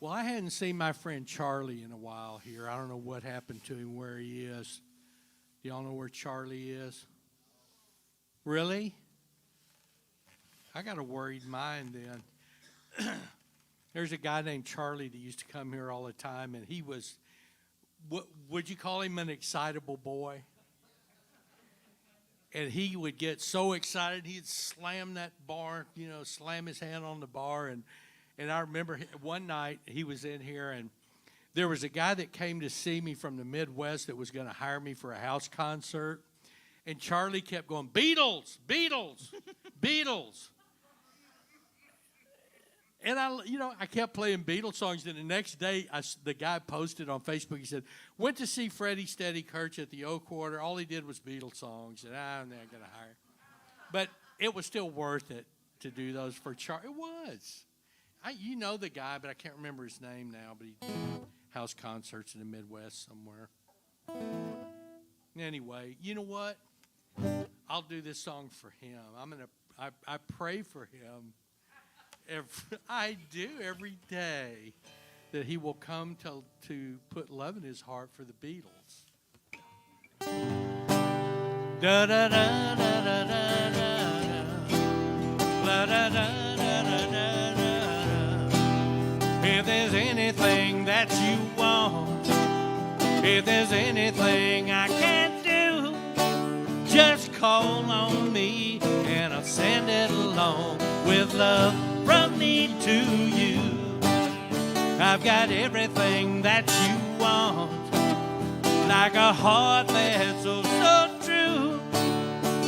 Well, I hadn't seen my friend Charlie in a while here. I don't know what happened to him, where he is. Do y'all know where Charlie is? Really? I got a worried mind then. There's a guy named Charlie that used to come here all the time, and he was, would you call him an excitable boy? And he would get so excited, he'd slam that bar, slam his hand on the bar. And I remember one night he was in here, and there was a guy that came to see me from the Midwest that was going to hire me for a house concert. And Charlie kept going, Beatles, Beatles, Beatles. And I kept playing Beatles songs. And the next day, the guy posted on Facebook. He said, went to see Freddie Steady Krc at the O Quarter. All he did was Beatles songs. And I'm not going to hire. But it was still worth it to do those for Charlie. It was. You know the guy, but I can't remember his name now. But he did house concerts in the Midwest somewhere. Anyway, you know what? I'll do this song for him. I pray for him. I do every day that he will come to put love in his heart for the Beatles. Da da da da da da da da da da da. If there's anything that you want, if there's anything I can't do, just call on me and I'll send it along with love from me to you. I've got everything that you want, like a heart that's so true.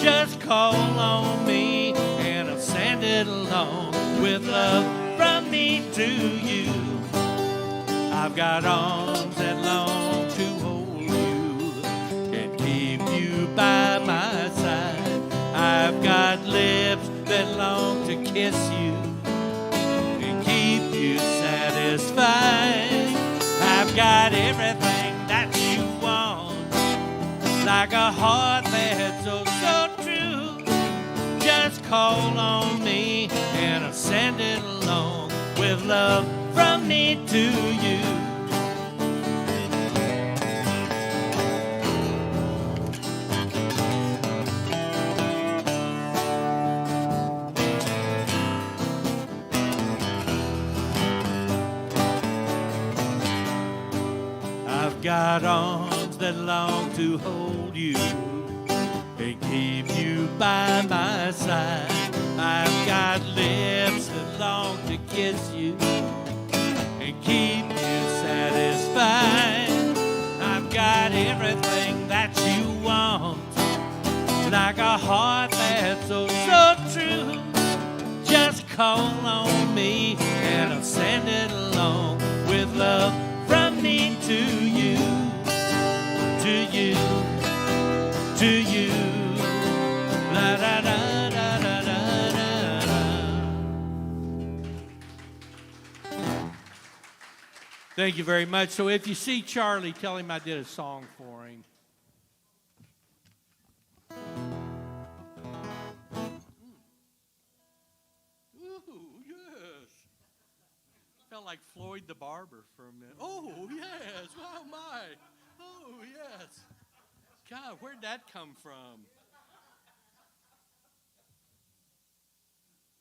Just call on me and I'll send it along with love from me to you. I've got arms that long to hold you and keep you by my side. I've got lips that long to kiss you and keep you satisfied. I've got everything that you want, like a heart that's so true. Just call on me and I'll send it along with love from me to you. I've got arms that long to hold you and keep you by my side. I've got lips that long to kiss you and keep you satisfied. I've got everything that you want, like a heart that's so true. Just call on me and I'll send it along with love from me to you, to you, to you. La da da da da da da. Thank you very much. So if you see Charlie, tell him I did a song for him. Ooh, yes. Felt like Floyd the Barber for a minute. Oh, yes. Oh, my. Oh, yes. God, where'd that come from?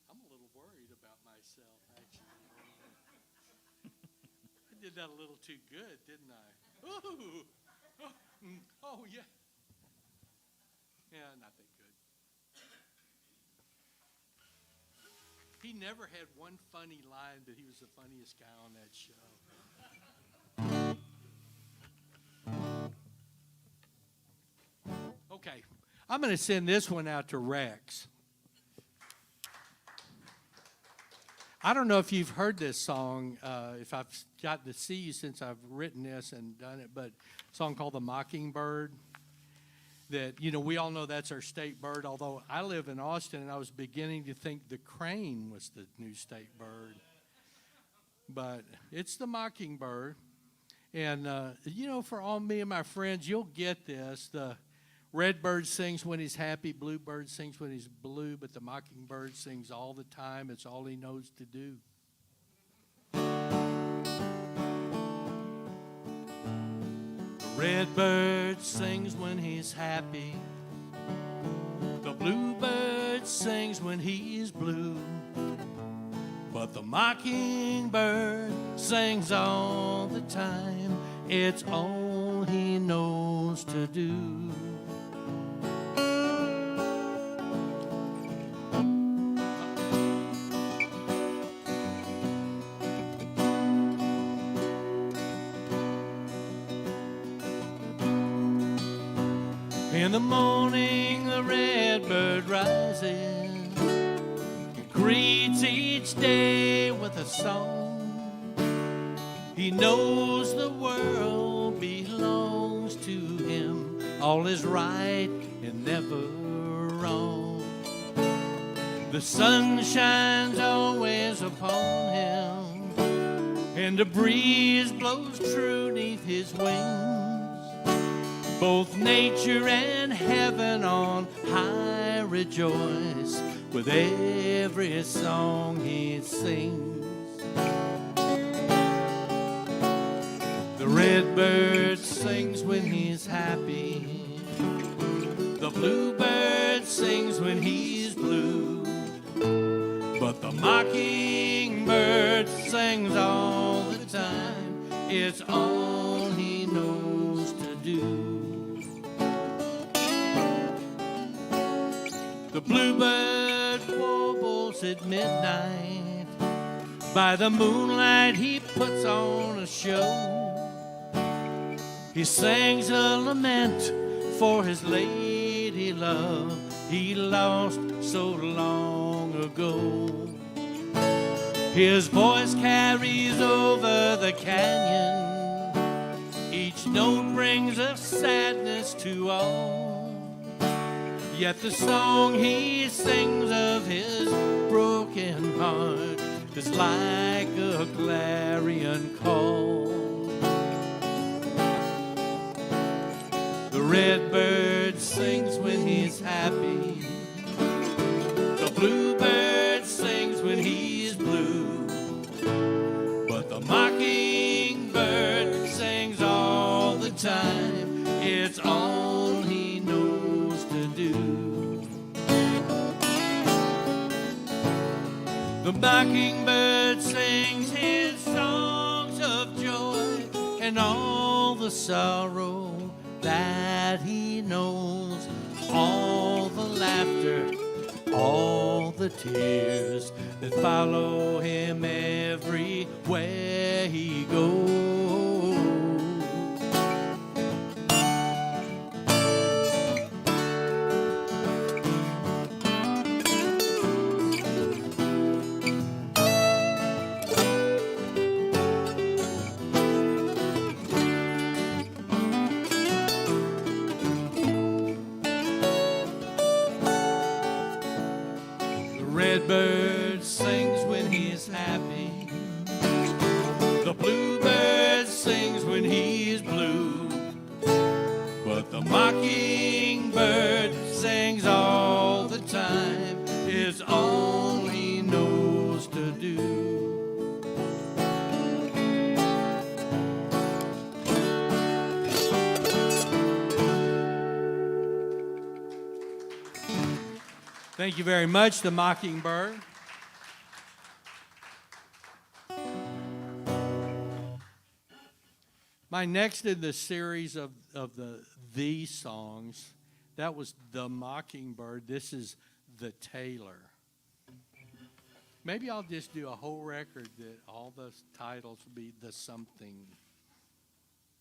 I'm a little worried about myself, actually. I did that a little too good, didn't I? Ooh. Oh, yeah. Yeah, not that good. He never had one funny line, but he was the funniest guy on that show. Okay, I'm going to send this one out to Rex. I don't know if you've heard this song, if I've gotten to see you since I've written this and done it, but a song called The Mockingbird. That, we all know that's our state bird, although I live in Austin and I was beginning to think the crane was the new state bird. But it's the mockingbird. And, for all me and my friends, you'll get this. The redbird sings when he's happy, bluebird sings when he's blue, but the mockingbird sings all the time. It's all he knows to do. redbird sings when he's happy. The bluebird sings when he's blue. But the mockingbird sings all the time. It's all he knows to do. In the morning the redbird rises, greets each day with a song. He knows the world belongs to him. All is right and never wrong. The sun shines always upon him, and a breeze blows true 'neath his wings. Both nature and heaven on high rejoice with every song he sings. The redbird sings when he's happy. The bluebird sings when he's blue. But the mockingbird sings all the time. It's all he knows to do. The bluebird warbles at midnight. By the moonlight he puts on a show. He sings a lament for his lady love he lost so long ago. His voice carries over the canyon. Each note brings a sadness to all. Yet the song he sings of his broken heart is like a clarion call. The redbird sings when he's happy. The bluebird sings when he's blue. But the mockingbird sings all the time. It's all he knows to do. The mockingbird sings his songs of joy and all the sorrow that he knows, all the laughter, all the tears that follow him everywhere he goes. Redbird sings when he's happy. The bluebird sings when he's blue. But the mockingbird sings all the time. It's all he knows to do. Thank you very much, the Mockingbird. My next in the series of the songs, that was the Mockingbird. This is the Tailor. Maybe I'll just do a whole record that all the titles will be the something.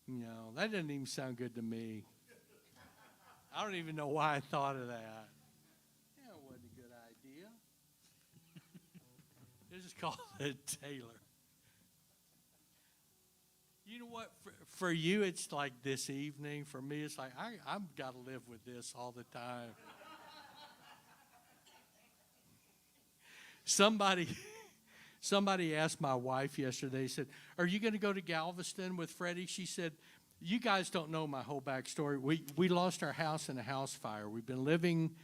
You know, that doesn't even sound good to me. I don't even know why I thought of that. This is called a Tailor. You know what? For you, it's like this evening. For me, it's like I've got to live with this all the time. Somebody asked my wife yesterday, said, "Are you going to go to Galveston with Freddie?" She said, "You guys don't know my whole backstory. We lost our house in a house fire. We've been living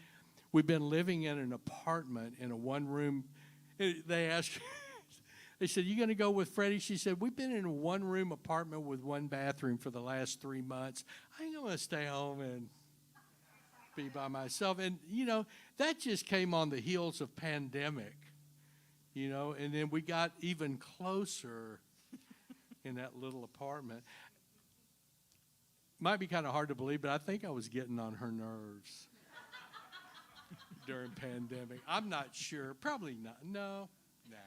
in an apartment in a one-room." They asked They said, "You going to go with Freddie?" She said, "We've been in a one-room apartment with one bathroom for the last 3 months. I ain't going to stay home and be by myself." And, that just came on the heels of pandemic, and then we got even closer in that little apartment. Might be kind of hard to believe, but I think I was getting on her nerves during pandemic. I'm not sure. Probably not. No. Nah.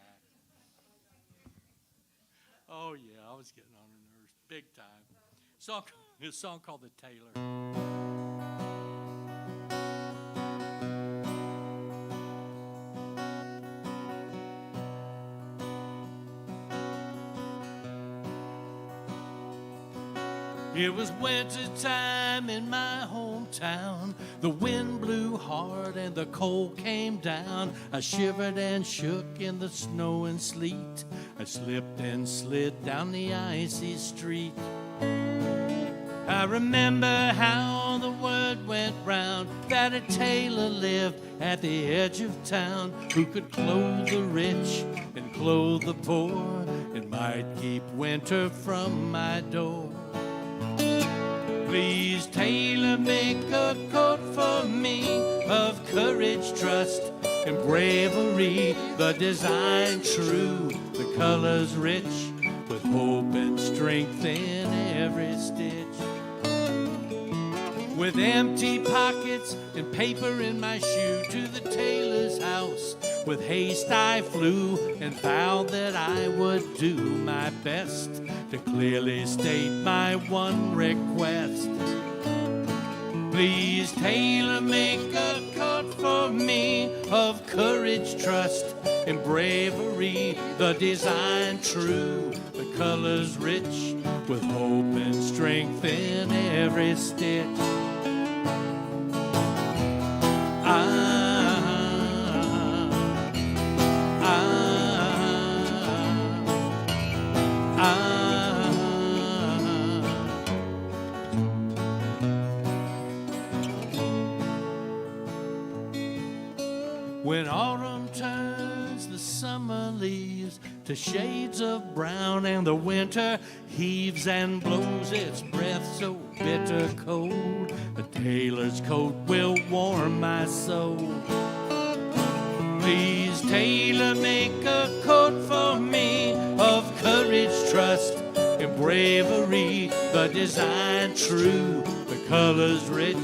Oh, yeah, I was getting on her nerves big time. A song called The Tailor. It was winter time in my hometown. The wind blew hard and the cold came down. I shivered and shook in the snow and sleet. I slipped and slid down the icy street. I remember how the word went round that a tailor lived at the edge of town who could clothe the rich and clothe the poor and might keep winter from my door. Please, tailor, make a coat for me of courage, trust, and bravery. The design true, the colors rich, with hope and strength in every stitch. With empty pockets and paper in my shoe, to the tailor's house with haste I flew, and vowed that I would do my best to clearly state my one request. Please, tailor, make a coat for me of courage, trust, and bravery. The design true, the colors rich, with hope and strength in every stitch. When autumn turns the summer leaves to shades of brown, and the winter heaves and blows its breath so bitter cold, the tailor's coat will warm my soul. Please, tailor, make a coat for me of courage, trust, and bravery. The design true, the colors rich,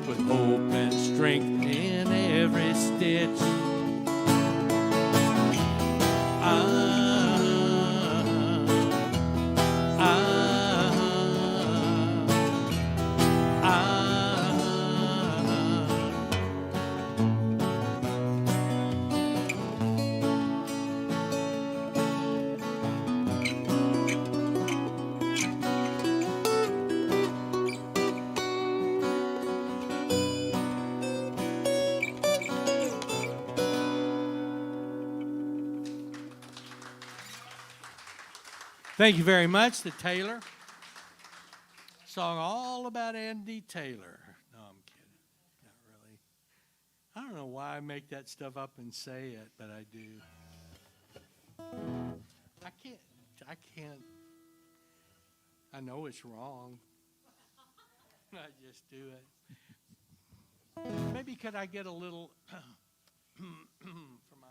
with hope and strength in every stitch. Thank you very much, The Tailor. Song all about Andy Taylor. No, I'm kidding. Not really. I don't know why I make that stuff up and say it, but I do. I can't. I know it's wrong. I just do it. Maybe could I get a little for my...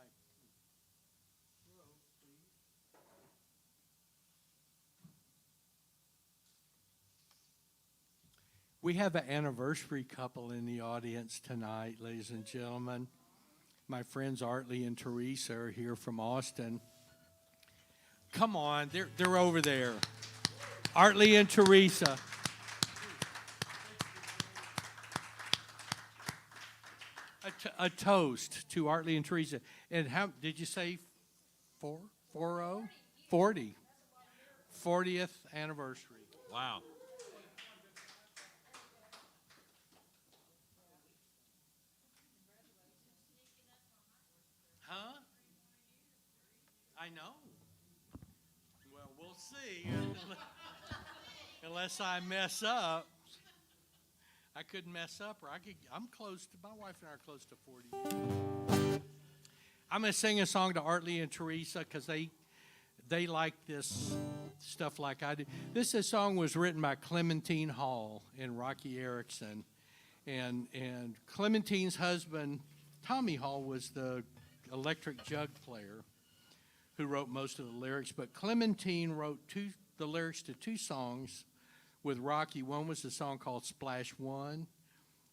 We have an anniversary couple in the audience tonight, ladies and gentlemen. My friends Artley and Teresa are here from Austin. Come on, they're over there. Artley and Teresa. A toast to Artley and Teresa. And how did you say 40? 40th anniversary.
Wow.
Huh? I know. Well, we'll see. Unless I mess up. I couldn't mess up, or I'm close to, my wife and I are close to 40 years. I'm going to sing a song to Artley and Teresa because
they like this stuff like I do. This song was written by Clementine Hall and Rocky Erickson. And Clementine's husband, Tommy Hall, was the electric jug player who wrote most of the lyrics. But Clementine wrote the lyrics to two songs with Rocky. One was a song called Splash One,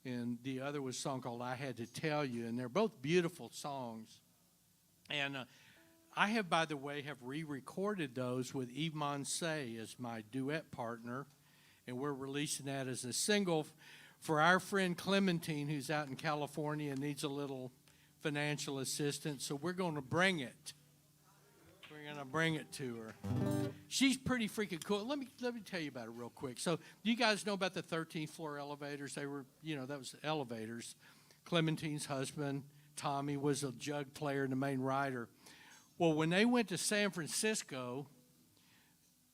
and the other was a song called I Had to Tell You. And they're both beautiful songs. And I have, by the way, have re-recorded those with Yves Monsey as my duet partner. And we're releasing that as a single for our friend Clementine, who's out in California and needs a little financial assistance. So we're going to bring it. We're going to bring it to her. She's pretty freaking cool. Let me tell you about it real quick. So do you guys know about the 13th floor elevators? They were, that was the elevators. Clementine's husband, Tommy, was a jug player and the main rider. Well, when they went to San Francisco,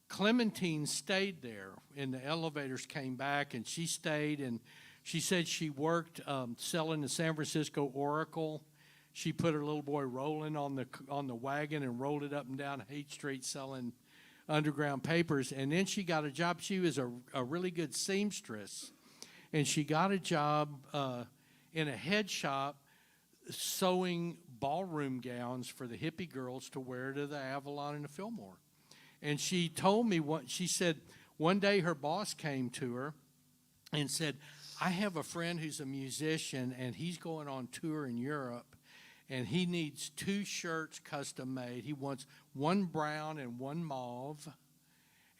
Clementine stayed there, and the elevators came back, and she stayed, and she said she worked selling the San Francisco Oracle. She put her little boy Roland on the wagon and rolled it up and down Haight Street selling underground papers, and then she got a job. She was a really good seamstress, and she got a job in a head shop sewing ballroom gowns for the hippie girls to wear to the Avalon and the Fillmore. And she told me she said one day her boss came to her and said, I have a friend who's a musician and he's going on tour in Europe and he needs 2 shirts custom made. He wants one brown and one mauve,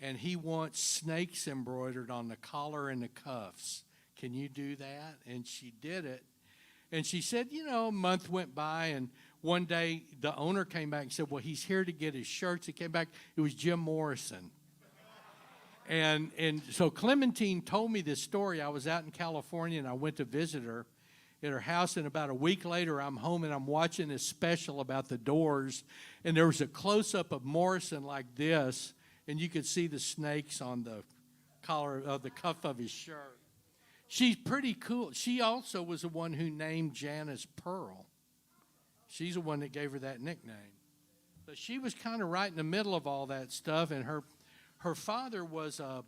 and he wants snakes embroidered on the collar and the cuffs. Can you do that? And she did it. And she said, a month went by, and one day the owner came back and said, well, he's here to get his shirts. He came back. It was Jim Morrison. And so Clementine told me this story. I was out in California, and I went to visit her at her house, and about a week later, I'm home, and I'm watching this special about the Doors, and there was a close-up of Morrison like this, and you could see the snakes on the collar of the cuff of his shirt. She's pretty cool. She also was the one who named Janice Pearl. She's the one that gave her that nickname. So she was kind of right in the middle of all that stuff, and her father was a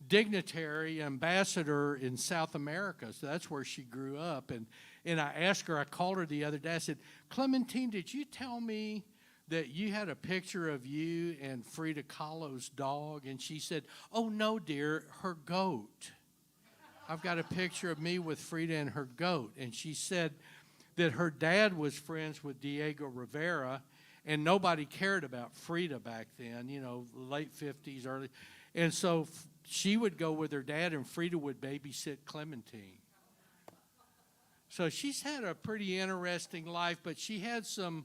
dignitary ambassador in South America, so that's where she grew up. And I asked her, I called her the other day, I said, Clementine, did you tell me that you had a picture of you and Frida Kahlo's dog? And she said, oh, no, dear, her goat. I've got a picture of me with Frida and her goat. And she said that her dad was friends with Diego Rivera, and nobody cared about Frida back then, late 50s, early. And so she would go with her dad, and Frida would babysit Clementine. So she's had a pretty interesting life, but she had some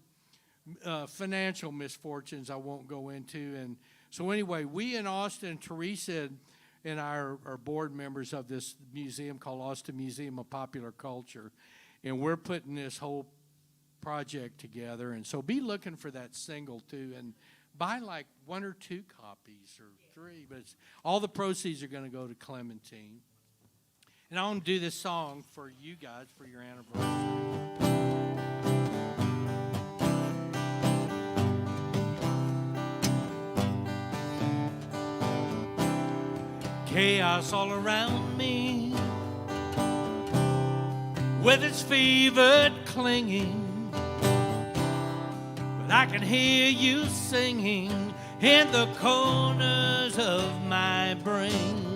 financial misfortunes I won't go into. And so anyway, we in Austin, Teresa and our board members of this museum called Austin Museum of Popular Culture, and we're putting this whole project together. And so be looking for that single too, and buy like 1 or 2 copies or 3, but all the proceeds are going to go to Clementine. And I want to do this song for you guys for your anniversary.
Chaos all around me, with its fevered clinging, but I can hear you singing in the corners of my brain.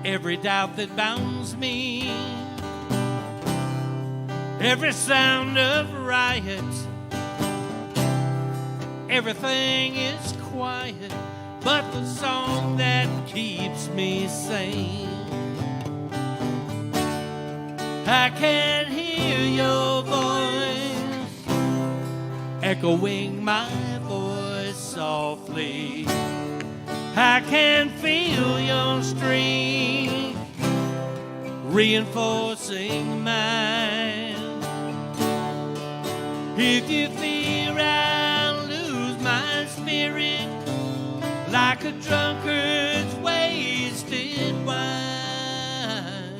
Every doubt that bounds me, every sound of riot, everything is quiet but the song that keeps me sane. I can hear your voice echoing my voice softly. I can feel your strength reinforcing mine. If you fear I'll lose my spirit like a drunkard's wasted wine,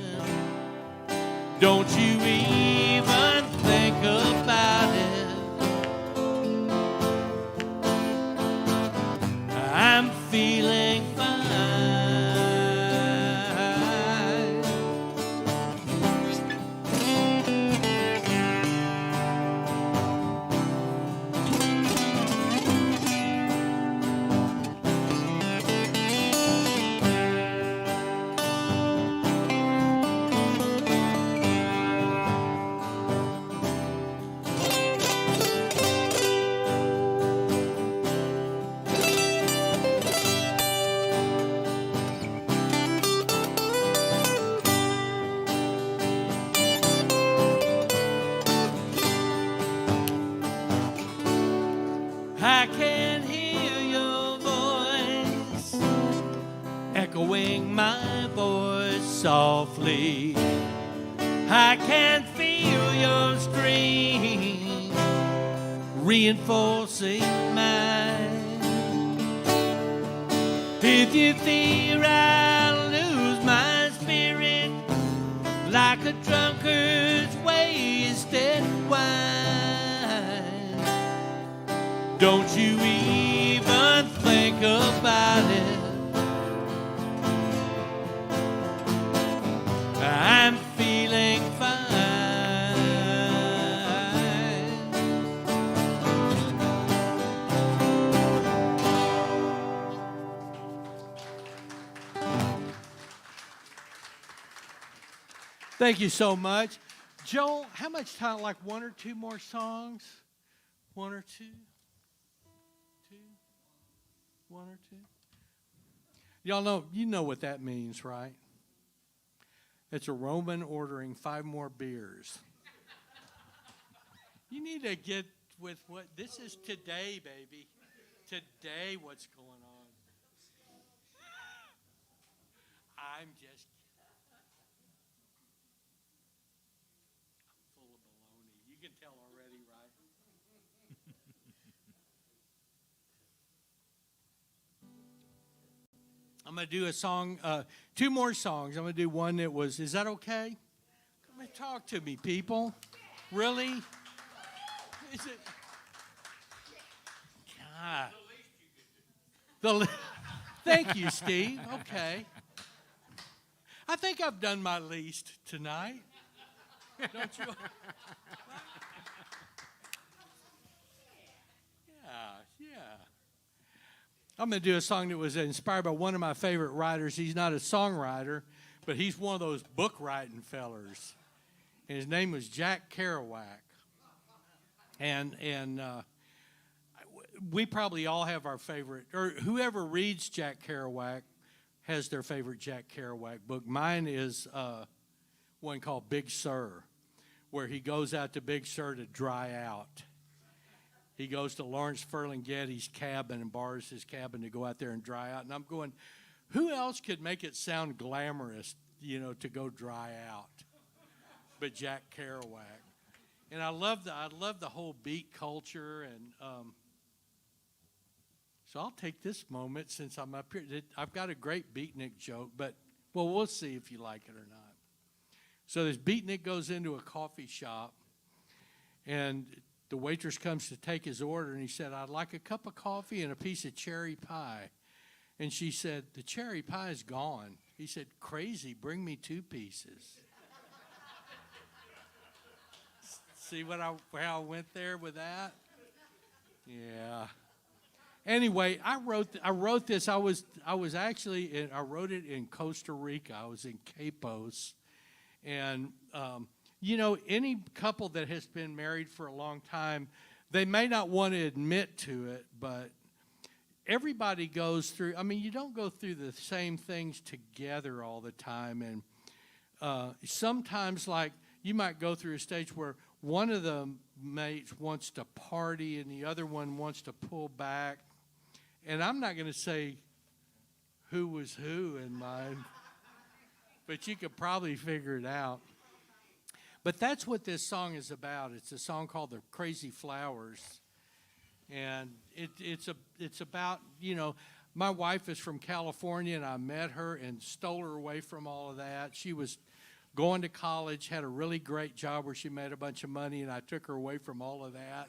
don't you even think about it. I can hear your voice echoing my voice softly. I can feel your strength reinforcing mine. If you fear I'll lose my spirit like a drunkard's wasted wine, don't you even think about it. I'm feeling fine. Thank you so much. Joel, how much time, like one or two more songs? One or two? Two? One or two? Y'all know, you know what that means, right? It's a Roman ordering 5 more beers. You need to get with what, this is today, baby. Today, what's going on. I'm just full of baloney. You can tell already, right? I'm going to do a song, 2 more songs. I'm going to do one that was, is that okay? Come and talk to me, people. Really? Is it? God. Thank you, Steve. Okay. I think I've done my least tonight. Don't you? Yeah. I'm going to do a song that was inspired by one of my favorite writers. He's not a songwriter, but he's one of those book writing fellers. And his name was Jack Kerouac. And we probably all have our favorite, or whoever reads Jack Kerouac has their favorite Jack Kerouac book. Mine is one called Big Sur, where he goes out to Big Sur to dry out. He goes to Lawrence Ferlinghetti's cabin and borrows his cabin to go out there and dry out. And I'm going, who else could make it sound glamorous, to go dry out but Jack Kerouac? And I love the whole beat culture. And so I'll take this moment since I'm up here. I've got a great beatnik joke, but, well, we'll see if you like it or not. So this beatnik goes into a coffee shop, and the waitress comes to take his order, and he said, I'd like a cup of coffee and a piece of cherry pie. And she said, the cherry pie is gone. He said, crazy, bring me 2 pieces. See how I went there with that? Yeah. Anyway, I wrote this. I wrote it in Costa Rica. I was in Capos. And, any couple that has been married for a long time, they may not want to admit to it, but everybody goes through, you don't go through the same things together all the time. And sometimes, like, you might go through a stage where one of the mates wants to party and the other one wants to pull back. And I'm not going to say who was who in mine, but you could probably figure it out. But that's what this song is about. It's a song called The Crazy Flowers. And it's about, my wife is from California, and I met her and stole her away from all of that. She was going to college, had a really great job where she made a bunch of money, and I took her away from all of that.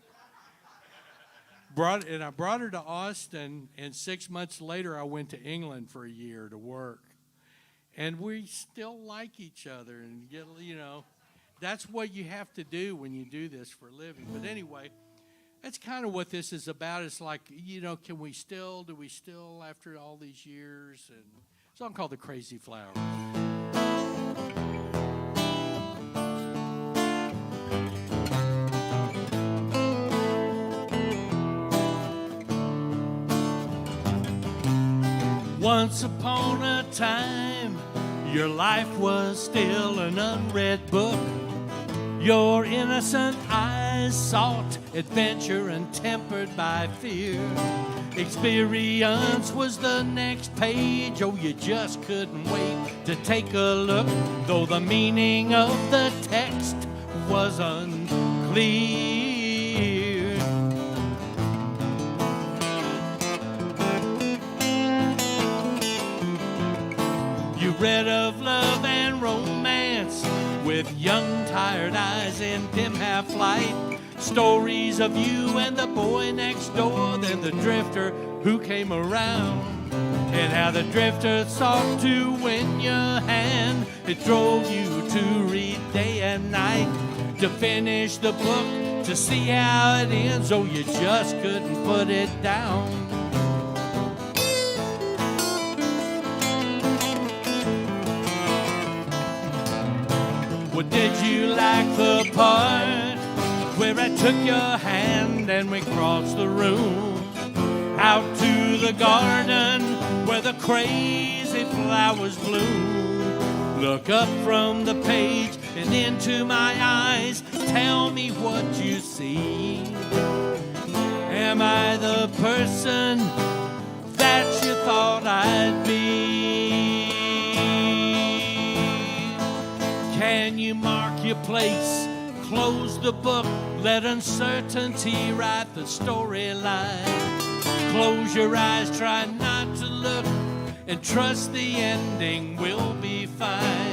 I brought her to Austin, and 6 months later, I went to England for a year to work. And we still like each other, and that's what you have to do when you do this for a living. But anyway, that's kind of what this is about. It's like, do we still, after all these years? And it's a song called The Crazy Flowers. Once upon a time, your life was still an unread book. Your innocent eyes sought adventure and tempered by fear. Experience was the next page. Oh, you just couldn't wait to take a look, though the meaning of the text was unclear. You read of love and romance with young, tired eyes in dim half-light. Stories of you and the boy next door, then the drifter who came around. And how the drifter sought to win your hand. It drove you to read day and night, to finish the book, to see how it ends. Oh, you just couldn't put it down. Well, did you like the part where I took your hand and we crossed the room out to the garden where the crazy flowers bloom? Look up from the page and into my eyes. Tell me what you see. Am I the person that you thought I'd be? Can you mark your place? Close the book. Let uncertainty write the storyline. Close your eyes, try not to look, and trust the ending will be fine.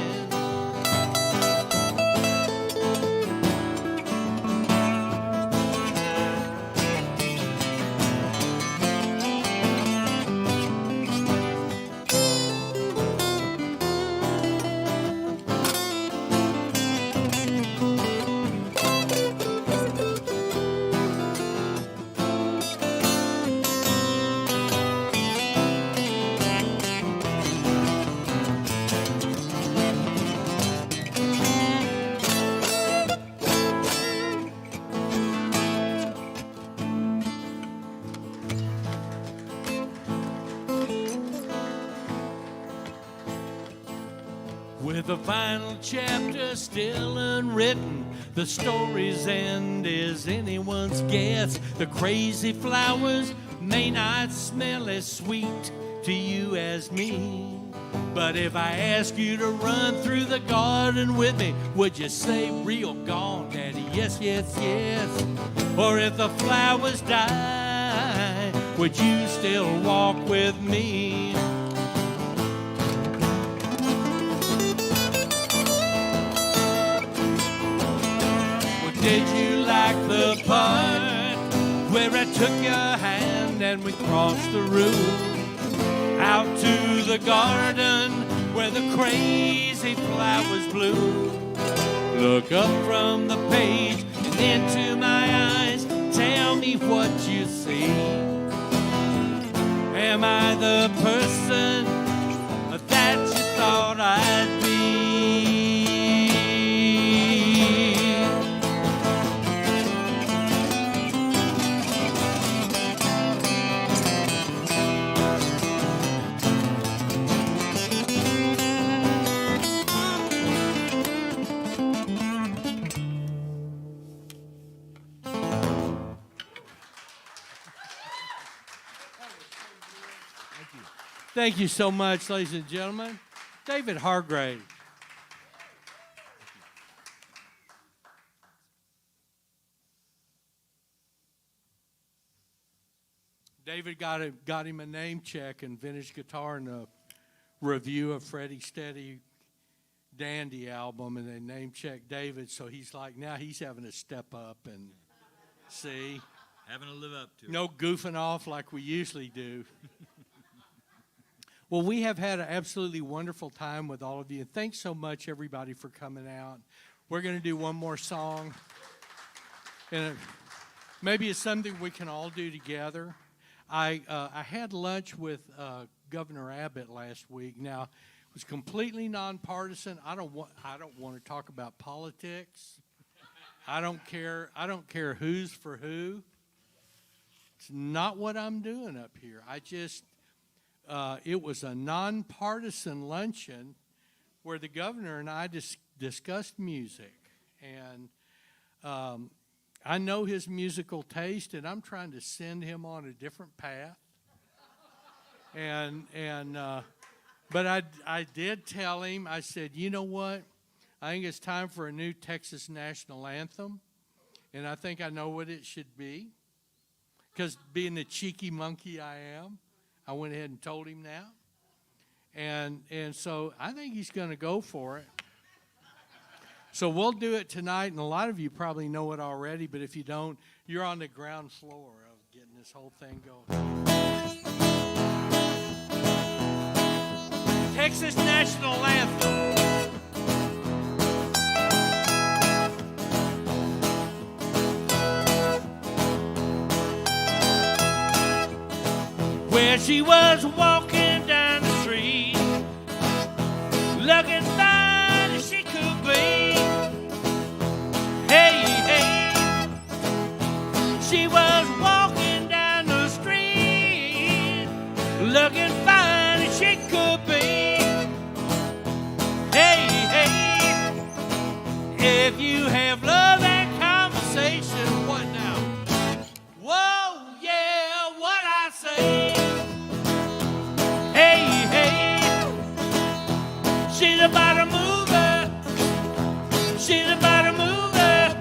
With the final chapter still unwritten, the story's end is anyone's guess. The crazy flowers may not smell as sweet to you as me, but if I ask you to run through the garden with me, would you say real gone, Daddy? Yes, yes, yes. Or if the flowers die, would you still walk with me? Did you like the part where I took your hand and we crossed the room out to the garden where the crazy flowers bloom? Look up from the page and into my eyes. Tell me what you see. Am I the person that you thought I'd be? Thank you so much, ladies and gentlemen. David Hargrave. David got him a name check and vintage guitar in a review of Freddie Steady Dandy album, and they name checked David, so he's like, now he's having to step up and see.
Having to live up to it.
No goofing off like we usually do. Well, we have had an absolutely wonderful time with all of you. Thanks so much, everybody, for coming out. We're going to do one more song. And maybe it's something we can all do together. I had lunch with Governor Abbott last week. Now, it was completely nonpartisan. I don't want to talk about politics. I don't care who's for who. It's not what I'm doing up here. It was a nonpartisan luncheon where the governor and I discussed music.
And I know his musical taste, and I'm trying to send him on a different path. But I did tell him, I said, you know what? I think it's time for a new Texas national anthem, and I think I know what it should be. Because being the cheeky monkey I am, I went ahead and told him now. And so I think he's going to go for it. So we'll do it tonight, and a lot of you probably know it already, but if you don't, you're on the ground floor of getting this whole thing going.
Texas National Anthem. Where she was walking down the street, looking fine as she could be. Hey, hey, she was walking down the street, looking fine as she could be. Hey, hey, if you have love and conversation, what now? Whoa, yeah, what I say. Hey, hey, she's about a mover. She's about a mover.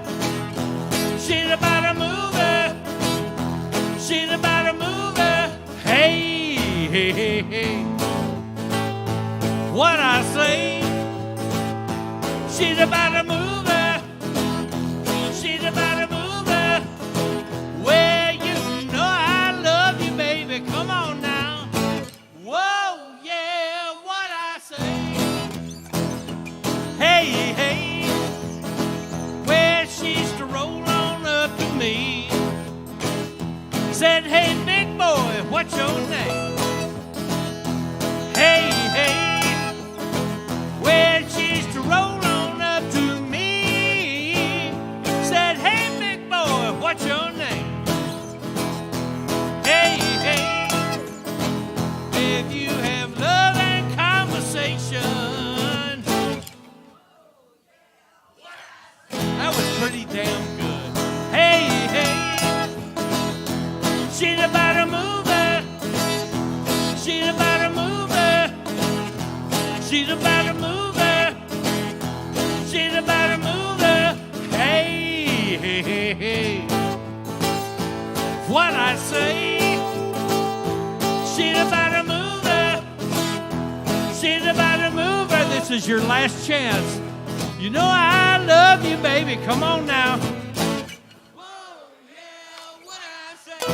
She's about a mover. She's about a mover. Hey, hey, hey, hey. What I say. She's about a mover. She's about a mover. Well, you know I love you, baby. Come on now. Whoa, yeah, what I say. Hey, hey, well, she used to roll on up to me. Said, hey, big boy, what's your name? Hey, hey, well, she used to roll on up to me. Said, hey, big boy, what's your name? Hey, hey, if you have love and conversation. That was pretty damn good. Hey, hey, she's about a mover. She's about a mover. She's about a mover. She's about a mover. Hey, hey, hey, hey. What I say. She's about a mover. She's about a mover. This is your last chance. You know I love you, baby. Come on now. Whoa, yeah, what I say.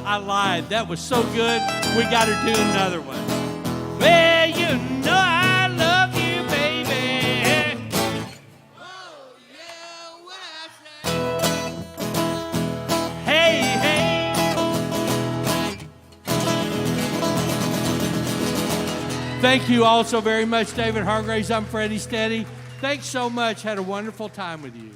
I lied. That was so good. We got to do another one. Well, you know I love you, baby. Whoa, yeah, what I say. Hey, hey. Thank you all so very much, David Hargraves. I'm Freddie Steady. Thanks so much. Had a wonderful time with you.